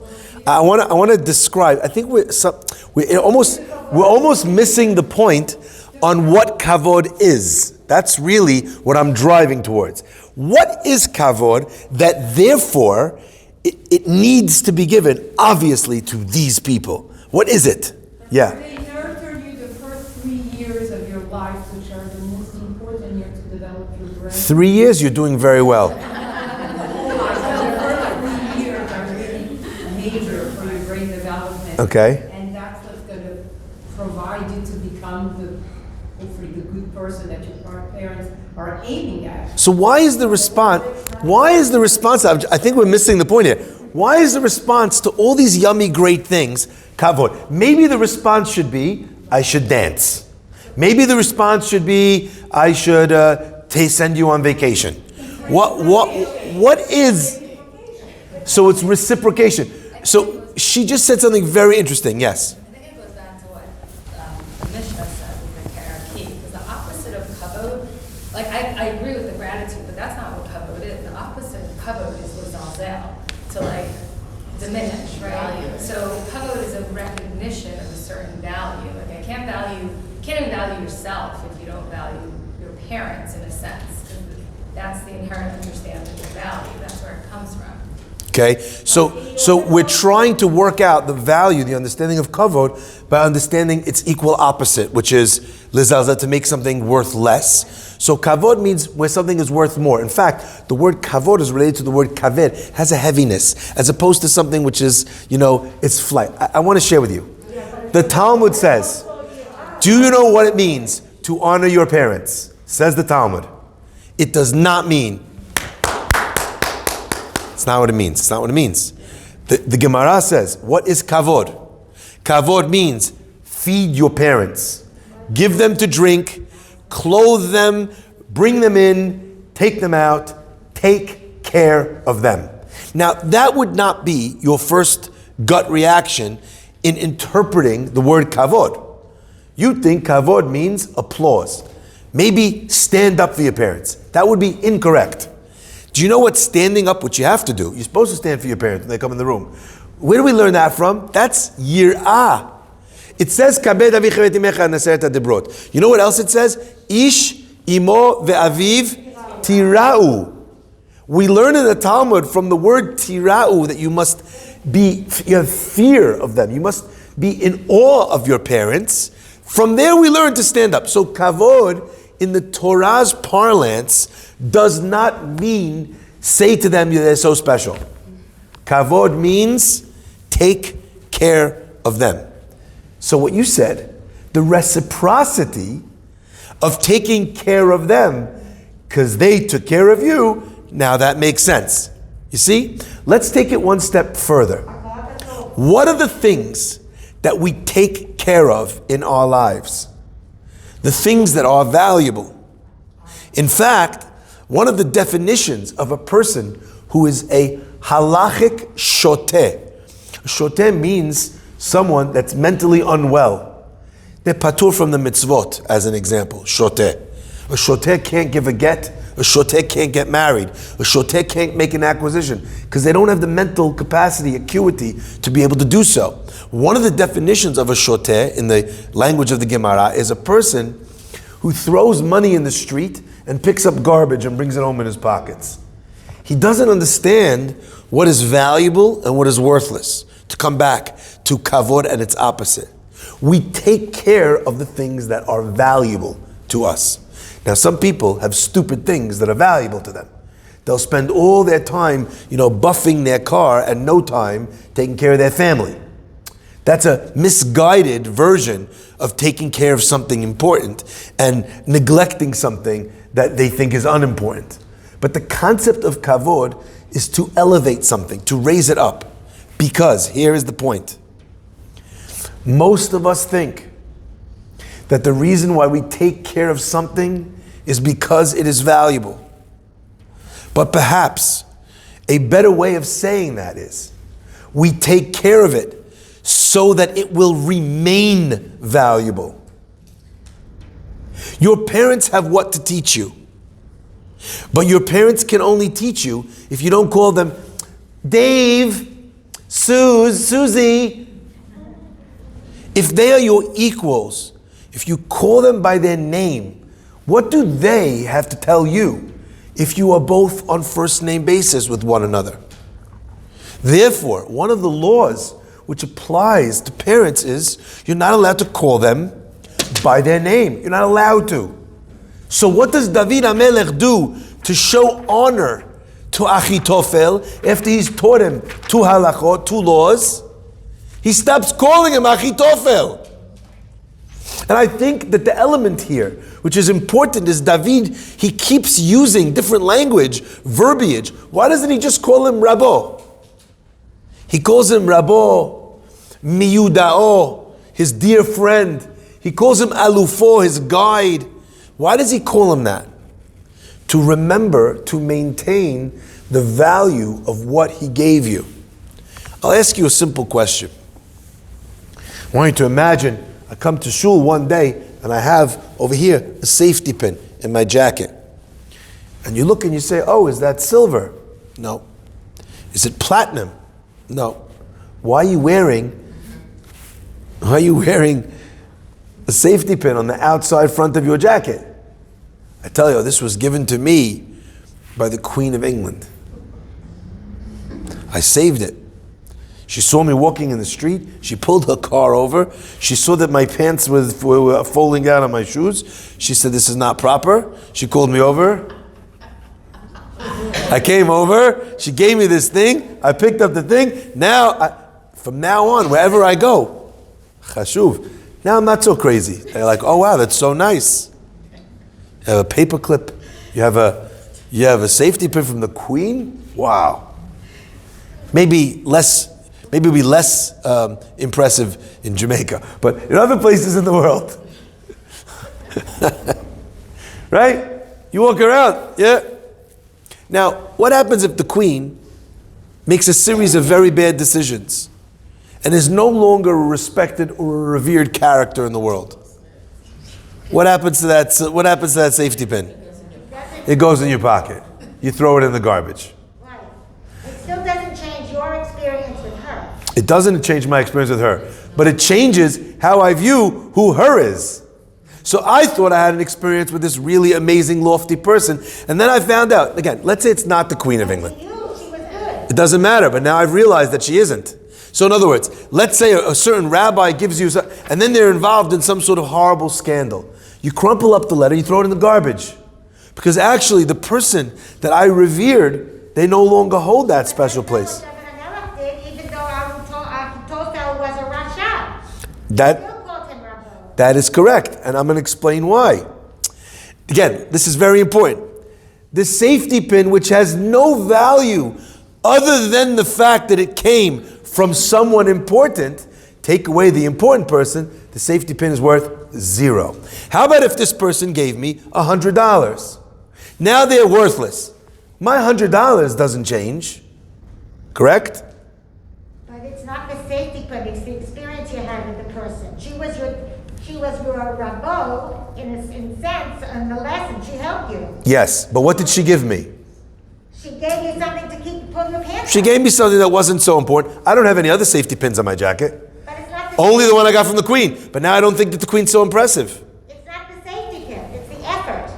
I want to describe. I think we're almost missing the point on what kavod is. That's really what I'm driving towards. What is kavod that therefore it needs to be given, obviously, to these people? What is it? Yeah. They nurture you the first 3 years of your life, which are the most important years to develop your brain. 3 years, you're doing very well. The first 3 years are really major for your brain development. Okay. And that's what's going to provide you to become hopefully the good person that your parents are aiming at. So why is the response? I think we're missing the point here. Why is the response to all these yummy, great things kavod? Maybe the response should be, I should dance. Maybe the response should be, I should send you on vacation. What is? So it's reciprocation. So she just said something very interesting. Yes. I think it goes back to what the Mishnah said with the Pirke, because the opposite of kavod, like I agree with the gratitude, but that's not what kavod is. The opposite of kavod is lazazel, to like diminish, right? So kavod is a recognition of a certain value. Like you can't even value yourself if you don't value your parents in a sense. That's the inherent understanding of value. That's where it comes from. Okay, so we're trying to work out the value, the understanding of kavod, by understanding its equal opposite, which is lizalza, to make something worth less. So kavod means where something is worth more. In fact, the word kavod is related to the word kaved, has a heaviness, as opposed to something which is, it's flight. I want to share with you. The Talmud says, do you know what it means to honor your parents? Says the Talmud. It does not mean. It's not what it means. It's not what it means. The Gemara says, what is kavod? Kavod means feed your parents. Give them to drink, clothe them, bring them in, take them out, take care of them. Now, that would not be your first gut reaction in interpreting the word kavod. You'd think kavod means applause. Maybe stand up for your parents. That would be incorrect. Do you know what standing up, what you have to do? You're supposed to stand for your parents when they come in the room. Where do we learn that from? That's yir'ah. It says, kabed avicha v'timecha naseret hadebrot. You know what else it says? Ish imo ve'aviv tira'u. We learn in the Talmud from the word tira'u that you have fear of them. You must be in awe of your parents. From there we learn to stand up. So kavod, in the Torah's parlance, does not mean say to them they're so special. Kavod means take care of them. So what you said, the reciprocity of taking care of them because they took care of you, now that makes sense. You see? Let's take it one step further. What are the things that we take care of in our lives? The things that are valuable. In fact, one of the definitions of a person who is a halachic shoteh. Shoteh means someone that's mentally unwell. They're patur from the mitzvot, as an example. Shoteh. A shoteh can't give a get. A shoteh can't get married. A shoteh can't make an acquisition because they don't have the mental capacity, acuity to be able to do so. One of the definitions of a shoteh in the language of the Gemara is a person who throws money in the street and picks up garbage and brings it home in his pockets. He doesn't understand what is valuable and what is worthless. To come back to kavod and its opposite. We take care of the things that are valuable to us. Now, some people have stupid things that are valuable to them. They'll spend all their time, buffing their car and no time taking care of their family. That's a misguided version of taking care of something important and neglecting something that they think is unimportant. But the concept of kavod is to elevate something, to raise it up. Because, here is the point. Most of us think that the reason why we take care of something is because it is valuable. But perhaps a better way of saying that is, we take care of it so that it will remain valuable. Your parents have what to teach you. But your parents can only teach you if you don't call them Dave, Susie. If they are your equals, if you call them by their name, what do they have to tell you if you are both on first name basis with one another? Therefore, one of the laws which applies to parents is you're not allowed to call them by their name. You're not allowed to. So what does David HaMelech do to show honor to Achitophel after he's taught him 2 halachot, 2 laws? He stops calling him Achitophel. And I think that the element here, which is important, is David, he keeps using different language, verbiage. Why doesn't he just call him Rabo? He calls him Rabo, Miyudao, his dear friend. He calls him Alufo, his guide. Why does he call him that? To remember, to maintain the value of what he gave you. I'll ask you a simple question. I want you to imagine I come to shul one day and I have over here a safety pin in my jacket. And you look and you say, oh, is that silver? No. Is it platinum? No. Why are you wearing a safety pin on the outside front of your jacket? I tell you, this was given to me by the Queen of England. I saved it. She saw me walking in the street. She pulled her car over. She saw that my pants were falling out on my shoes. She said, this is not proper. She called me over. I came over. She gave me this thing. I picked up the thing. From now on, wherever I go, chashuv. Now I'm not so crazy. They're like, oh wow, that's so nice. You have a paper clip. You have a safety pin from the Queen. Wow. Maybe it'll be less impressive in Jamaica, but in other places in the world. Right? You walk around, yeah. Now, what happens if the Queen makes a series of very bad decisions and is no longer a respected or a revered character in the world? What happens to that safety pin? It goes in your pocket. You throw it in the garbage. Right. It still doesn't change your experience with her. It doesn't change my experience with her, but it changes how I view who her is. So I thought I had an experience with this really amazing, lofty person, and then I found out, again, let's say it's not the Queen of England. To you, she was good. It doesn't matter, but now I've realized that she isn't. So in other words, let's say a certain rabbi gives you, and then they're involved in some sort of horrible scandal. You crumple up the letter, you throw it in the garbage. Because actually, the person that I revered, they no longer hold that special place. Even though Ahitophel was a Rasha. Still called him Rabbo. That is correct, and I'm going to explain why. Again, this is very important. The safety pin, which has no value other than the fact that it came from someone important, take away the important person, the safety pin is worth 0. How about if this person gave me $100? Now they're worthless. My $100 doesn't change, correct? But it's not the safety pin, it's the experience you had with the person. She was your Rabot in a sense in the lesson. She helped you. Yes, but what did she give me? She gave you something to pull your pants She up. gave me something that wasn't so important. I don't have any other safety pins on my jacket. But it's not the Only the one I got from the Queen. But now I don't think that the Queen's so impressive. It's not the safety pin, it's the effort.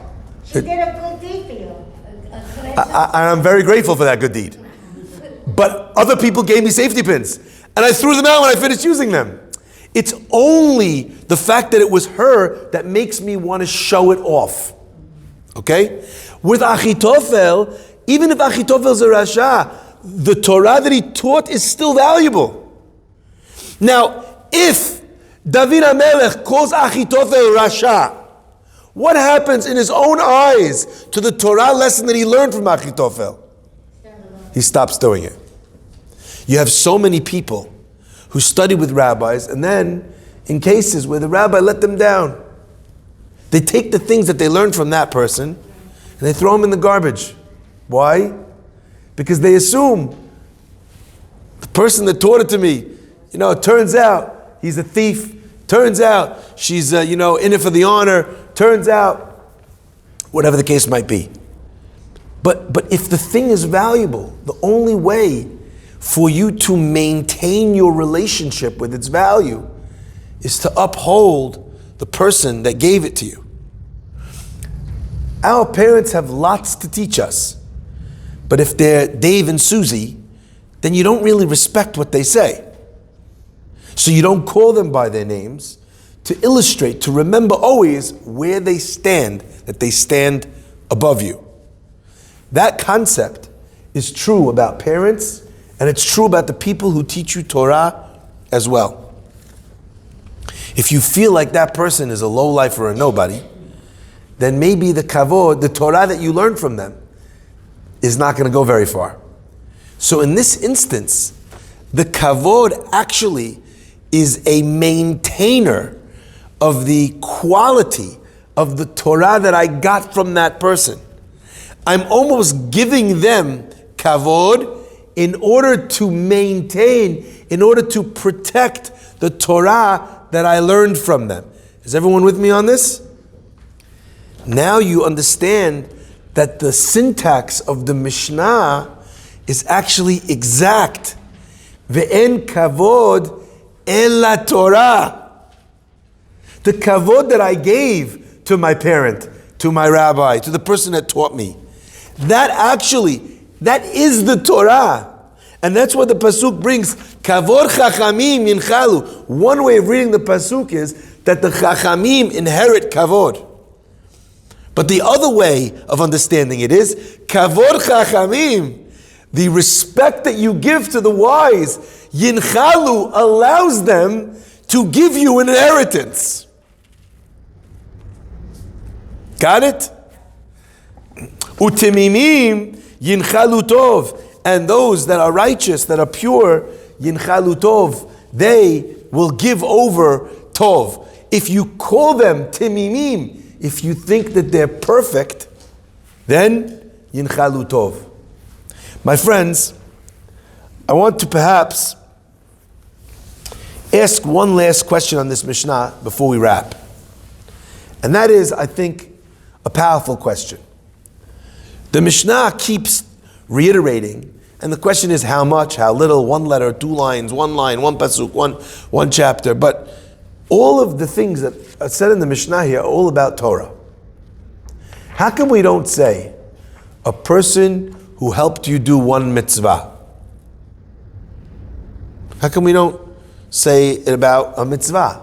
She did a good deed for you. I'm very grateful for that good deed. But other people gave me safety pins. And I threw them out when I finished using them. It's only the fact that it was her that makes me want to show it off. Okay? With Achitophel, even if Achitophel's a Rasha, the Torah that he taught is still valuable. Now, if David HaMelech calls Achitophel Rasha, what happens in his own eyes to the Torah lesson that he learned from Achitophel? He stops doing it. You have so many people who study with rabbis, and then in cases where the rabbi let them down, they take the things that they learned from that person and they throw them in the garbage. Why? Because they assume the person that taught it to me, it turns out he's a thief. Turns out she's, in it for the honor. Turns out, whatever the case might be. But if the thing is valuable, the only way for you to maintain your relationship with its value is to uphold the person that gave it to you. Our parents have lots to teach us. But if they're Dave and Susie, then you don't really respect what they say. So you don't call them by their names to illustrate, to remember always where they stand, that they stand above you. That concept is true about parents, and it's true about the people who teach you Torah as well. If you feel like that person is a lowlife or a nobody, then maybe the kavod, the Torah that you learned from them, is not going to go very far. So in this instance, the kavod actually is a maintainer of the quality of the Torah that I got from that person. I'm almost giving them kavod in order to maintain, in order to protect the Torah that I learned from them. Is everyone with me on this? Now you understand that the syntax of the Mishnah is actually exact. Ve'en kavod ela Torah. The kavod that I gave to my parent, to my rabbi, to the person that taught me, that is the Torah. And that's what the pasuk brings. Kavod chachamim yinchalu. One way of reading the pasuk is that the chachamim inherit kavod. But the other way of understanding it is kavod chachamim. The respect that you give to the wise, yinchalu, allows them to give you an inheritance. Got it? Utimimim yinchalu tov. And those that are righteous, that are pure, yinchalu tov, they will give over tov. If you call them timimim, if you think that they're perfect, then yinchalu tov. My friends, I want to perhaps ask one last question on this Mishnah before we wrap. And that is, I think, a powerful question. The Mishnah keeps reiterating, and the question is how much, how little, 1 letter, 2 lines, 1 line, 1 pasuk, one chapter. But all of the things that are said in the Mishnah here are all about Torah. How come we don't say a person who helped you do 1 mitzvah? How come we don't say it about a mitzvah?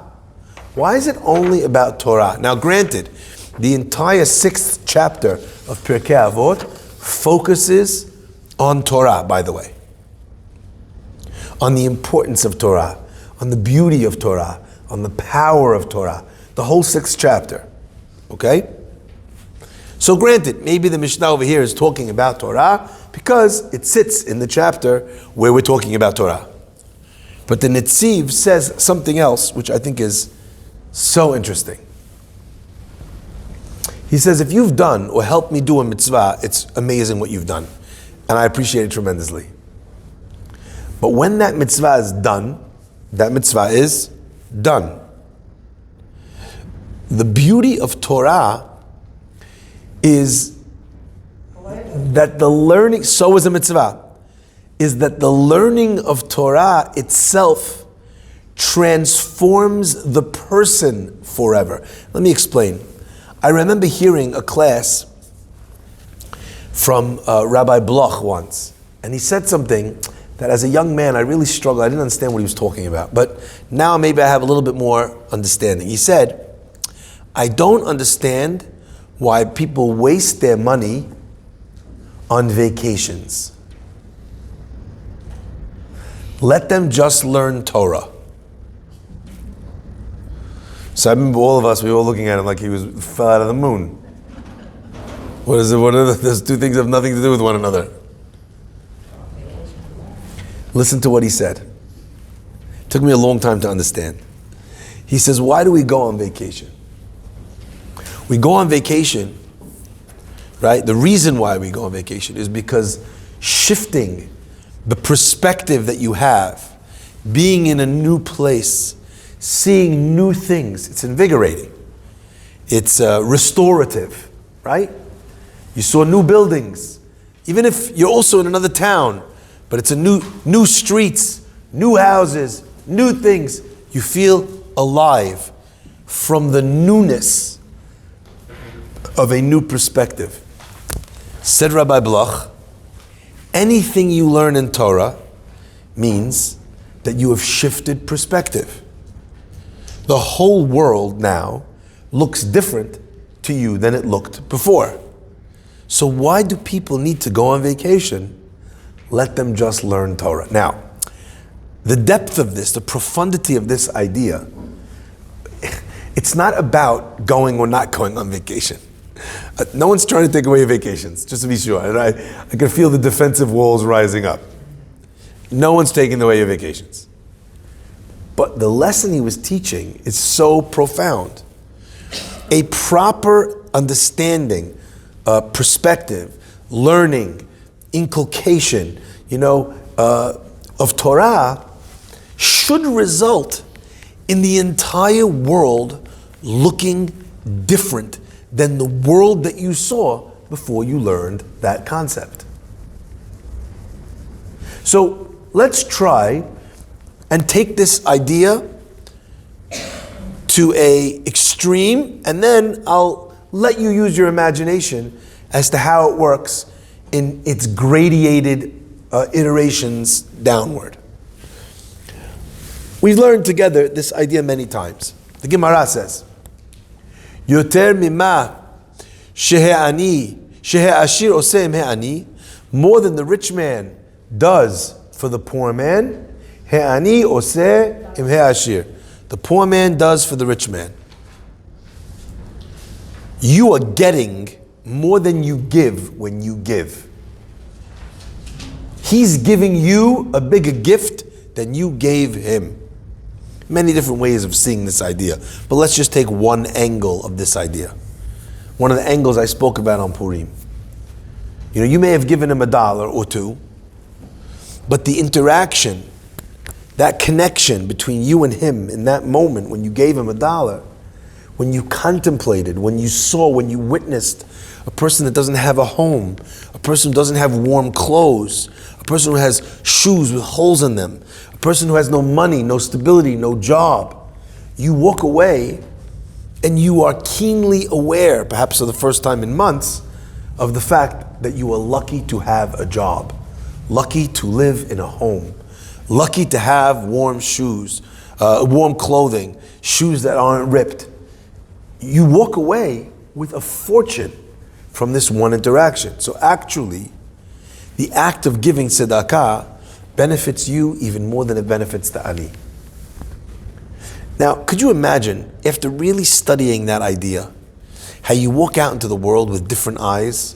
Why is it only about Torah? Now granted, the entire 6th chapter of Pirke Avot focuses on Torah, by the way. On the importance of Torah, on the beauty of Torah, on the power of Torah. The whole 6th chapter. Okay? So granted, maybe the Mishnah over here is talking about Torah because it sits in the chapter where we're talking about Torah. But the Netziv says something else, which I think is so interesting. He says, if you've done or helped me do a mitzvah, it's amazing what you've done. And I appreciate it tremendously. But when that mitzvah is done, that mitzvah is done. The beauty of Torah is that the learning, so is a mitzvah, is that the learning of Torah itself transforms the person forever. Let me explain. I remember hearing a class from Rabbi Bloch once, and he said something that as a young man I really struggled. I didn't understand what he was talking about, but now maybe I have a little bit more understanding. He said, I don't understand why people waste their money on vacations. Let them just learn Torah. So I remember all of us, we were all looking at him like he fell out of the moon. What is it? Those two things have nothing to do with one another. Listen to what he said. It took me a long time to understand. He says, why do we go on vacation? We go on vacation, right? The reason why we go on vacation is because shifting the perspective that you have, being in a new place, seeing new things, it's invigorating. It's restorative, right? You saw new buildings, even if you're also in another town, but it's a new streets, new houses, new things. You feel alive from the newness of a new perspective. Said Rabbi Bloch, anything you learn in Torah means that you have shifted perspective. The whole world now looks different to you than it looked before. So why do people need to go on vacation? Let them just learn Torah. Now, the depth of this, the profundity of this idea, it's not about going or not going on vacation. No one's trying to take away your vacations, just to be sure. And I can feel the defensive walls rising up. No one's taking away your vacations. But the lesson he was teaching is so profound. A proper understanding, perspective, learning, inculcation, of Torah should result in the entire world looking different than the world that you saw before you learned that concept. So let's try and take this idea to an extreme, and then I'll let you use your imagination as to how it works in its gradated iterations downward. We've learned together this idea many times. The Gemara says, Yoter mima shehe'ani, shehe'ashir oseh he'ani, more than the rich man does for the poor man, he'ani oseh im he'ashir. The poor man does for the rich man. You are getting more than you give when you give. He's giving you a bigger gift than you gave him. Many different ways of seeing this idea, but let's just take one angle of this idea. One of the angles I spoke about on Purim. You may have given him $1 or $2, but the interaction, that connection between you and him in that moment when you gave him $1, when you contemplated, when you saw, when you witnessed a person that doesn't have a home, a person who doesn't have warm clothes, a person who has shoes with holes in them, a person who has no money, no stability, no job. You walk away and you are keenly aware, perhaps for the first time in months, of the fact that you are lucky to have a job, lucky to live in a home, lucky to have warm shoes, warm clothing, shoes that aren't ripped. You walk away with a fortune from this one interaction. So actually, the act of giving tzedakah benefits you even more than it benefits the ani. Now, could you imagine, after really studying that idea, how you walk out into the world with different eyes?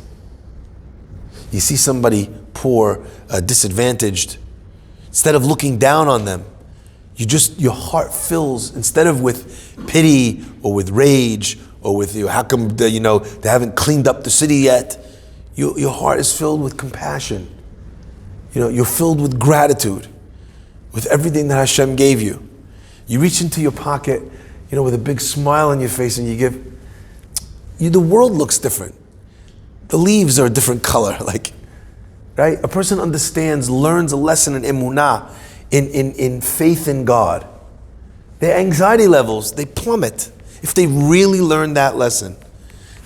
You see somebody poor, disadvantaged. Instead of looking down on them, your heart fills, instead of with pity or with rage or with, how come they haven't cleaned up the city yet? Your heart is filled with compassion. You're filled with gratitude, with everything that Hashem gave you. You reach into your pocket, with a big smile on your face, and you give. The world looks different. The leaves are a different color, right? A person understands, learns a lesson in emunah, in faith in God. Their anxiety levels, they plummet if they really learn that lesson.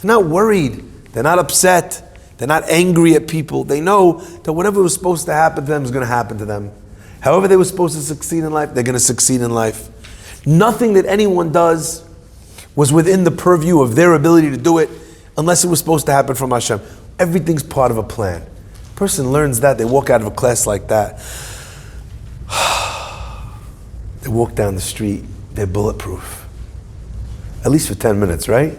They're not worried. They're not upset. They're not angry at people. They know that whatever was supposed to happen to them is going to happen to them. However they were supposed to succeed in life, they're going to succeed in life. Nothing that anyone does was within the purview of their ability to do it unless it was supposed to happen from Hashem. Everything's part of a plan. A person learns that, they walk out of a class like that. They walk down the street, they're bulletproof. At least for 10 minutes, right?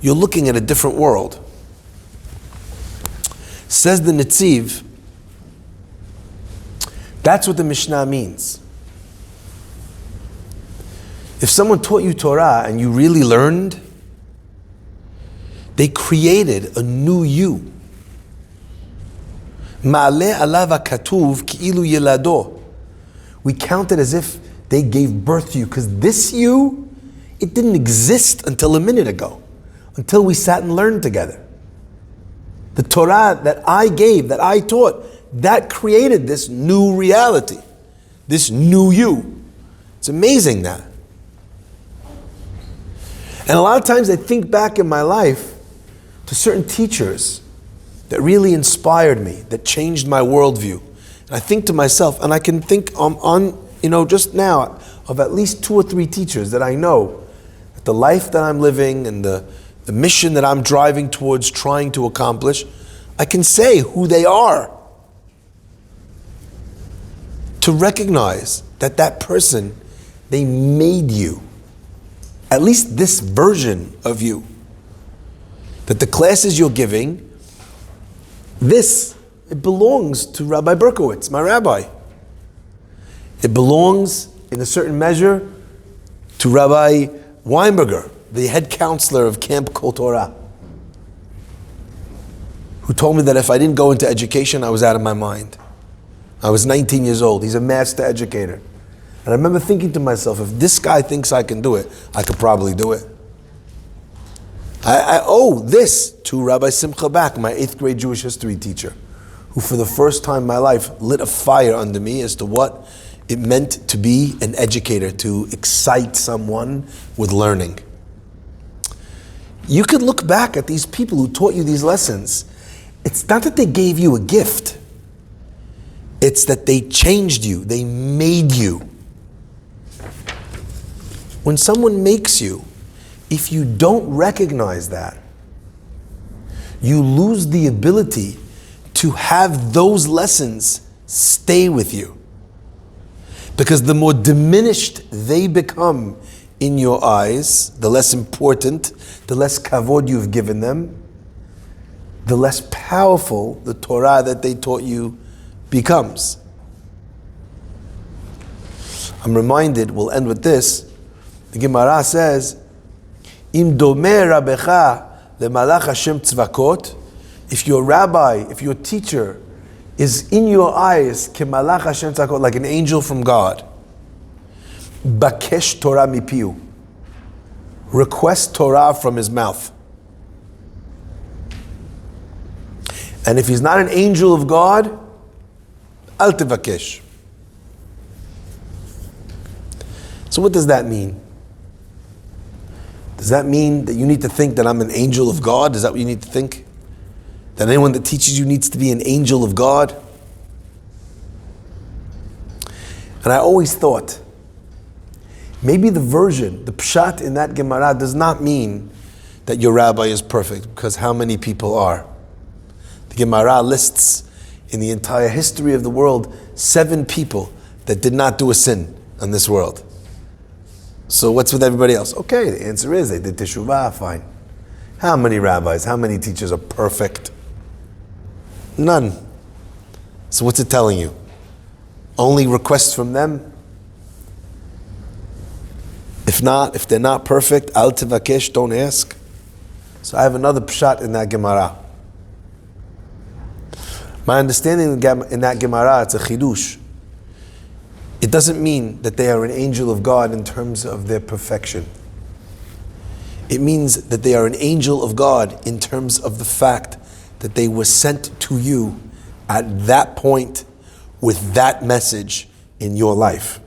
You're looking at a different world. Says the Netziv, that's what the Mishnah means. If someone taught you Torah and you really learned, they created a new you. Ma'aleh alav hakatuv ki'ilu yelado. We count it as if they gave birth to you, because this you, it didn't exist until a minute ago, until we sat and learned together. The Torah that I gave, that I taught, that created this new reality, this new you. It's amazing that. And a lot of times I think back in my life to certain teachers that really inspired me, that changed my worldview. And I think to myself, and I can think on just now of at least 2 or 3 teachers that I know, that the life that I'm living and the mission that I'm driving towards trying to accomplish, I can say who they are. To recognize that person, they made you. At least this version of you. That the classes you're giving, it belongs to Rabbi Berkowitz, my rabbi. It belongs, in a certain measure, to Rabbi Weinberger, the head counselor of Camp Kol Torah, who told me that if I didn't go into education, I was out of my mind. I was 19 years old. He's a master educator. And I remember thinking to myself, if this guy thinks I can do it, I could probably do it. I owe this to Rabbi Simcha Bak, my 8th grade Jewish history teacher, who for the first time in my life lit a fire under me as to what it meant to be an educator, to excite someone with learning. You could look back at these people who taught you these lessons. It's not that they gave you a gift. It's that they changed you. They made you. When someone makes you, if you don't recognize that, you lose the ability to have those lessons stay with you. Because the more diminished they become in your eyes, the less important, the less kavod you've given them, the less powerful the Torah that they taught you becomes. I'm reminded, we'll end with this, the Gemara says, Im domeh rabbecha lemalach Hashem tzvakot, if your rabbi, if your teacher is in your eyes kemalach Hashem tzvakot, like an angel from God, bakesh Torah mipiu, request Torah from his mouth. And if he's not an angel of God, al tevakesh. So what does that mean? Does that mean that you need to think that I'm an angel of God? Is that what you need to think? That anyone that teaches you needs to be an angel of God? And I always thought, maybe the version, the pshat in that Gemara does not mean that your rabbi is perfect, because how many people are? The Gemara lists in the entire history of the world 7 people that did not do a sin in this world. So what's with everybody else? Okay, the answer is they did teshuvah, fine. How many rabbis, how many teachers are perfect? None. So what's it telling you? Only requests from them? If not, if they're not perfect, al tivakesh, don't ask. So I have another pshat in that Gemara. My understanding in that Gemara, it's a chidush. It doesn't mean that they are an angel of God in terms of their perfection. It means that they are an angel of God in terms of the fact that they were sent to you at that point with that message in your life.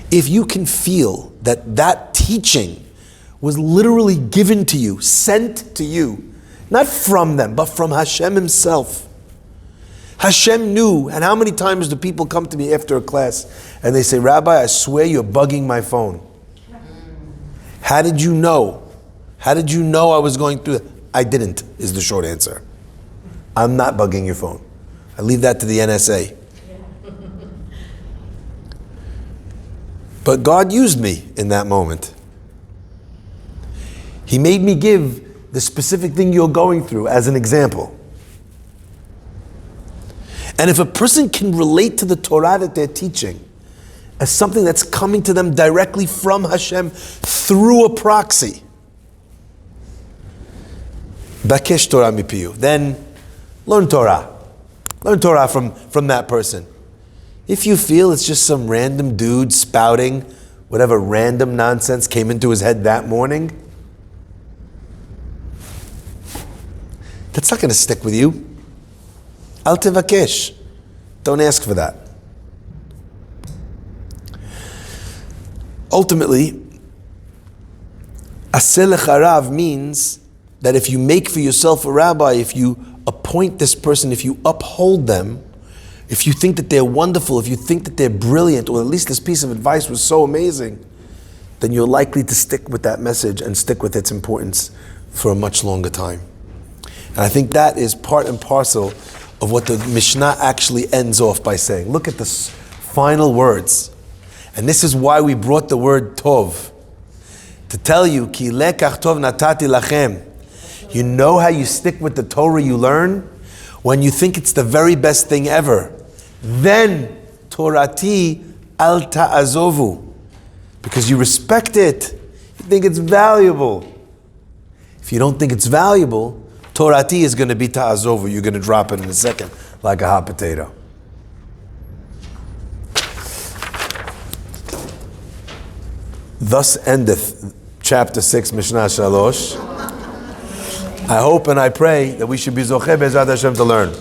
If you can feel that that teaching was literally given to you, sent to you, not from them, but from Hashem himself. Hashem knew, and how many times do people come to me after a class and they say, Rabbi, I swear you're bugging my phone. How did you know? How did you know I was going through that? I didn't, is the short answer. I'm not bugging your phone. I leave that to the NSA. But God used me in that moment. He made me give the specific thing you're going through as an example. And if a person can relate to the Torah that they're teaching as something that's coming to them directly from Hashem through a proxy, Bakesh Torah mipiyu, then learn Torah. Learn Torah from that person. If you feel it's just some random dude spouting whatever random nonsense came into his head that morning, that's not going to stick with you. Al tevakesh. Don't ask for that. Ultimately, aseh lecharav means that if you make for yourself a rabbi, if you appoint this person, if you uphold them, if you think that they're wonderful, if you think that they're brilliant, or at least this piece of advice was so amazing, then you're likely to stick with that message and stick with its importance for a much longer time. And I think that is part and parcel of what the Mishnah actually ends off by saying. Look at the final words. And this is why we brought the word tov. To tell you, ki lekach tov natati lachem. You know how you stick with the Torah you learn? When you think it's the very best thing ever. Then, Torati al ta'azovu. Because you respect it. You think it's valuable. If you don't think it's valuable, Torati is going to be ta'azovu. You're going to drop it in a second, like a hot potato. Thus endeth chapter 6, Mishnah Shalosh. I hope and I pray that we should be zocheh be'ezrat Hashem to learn.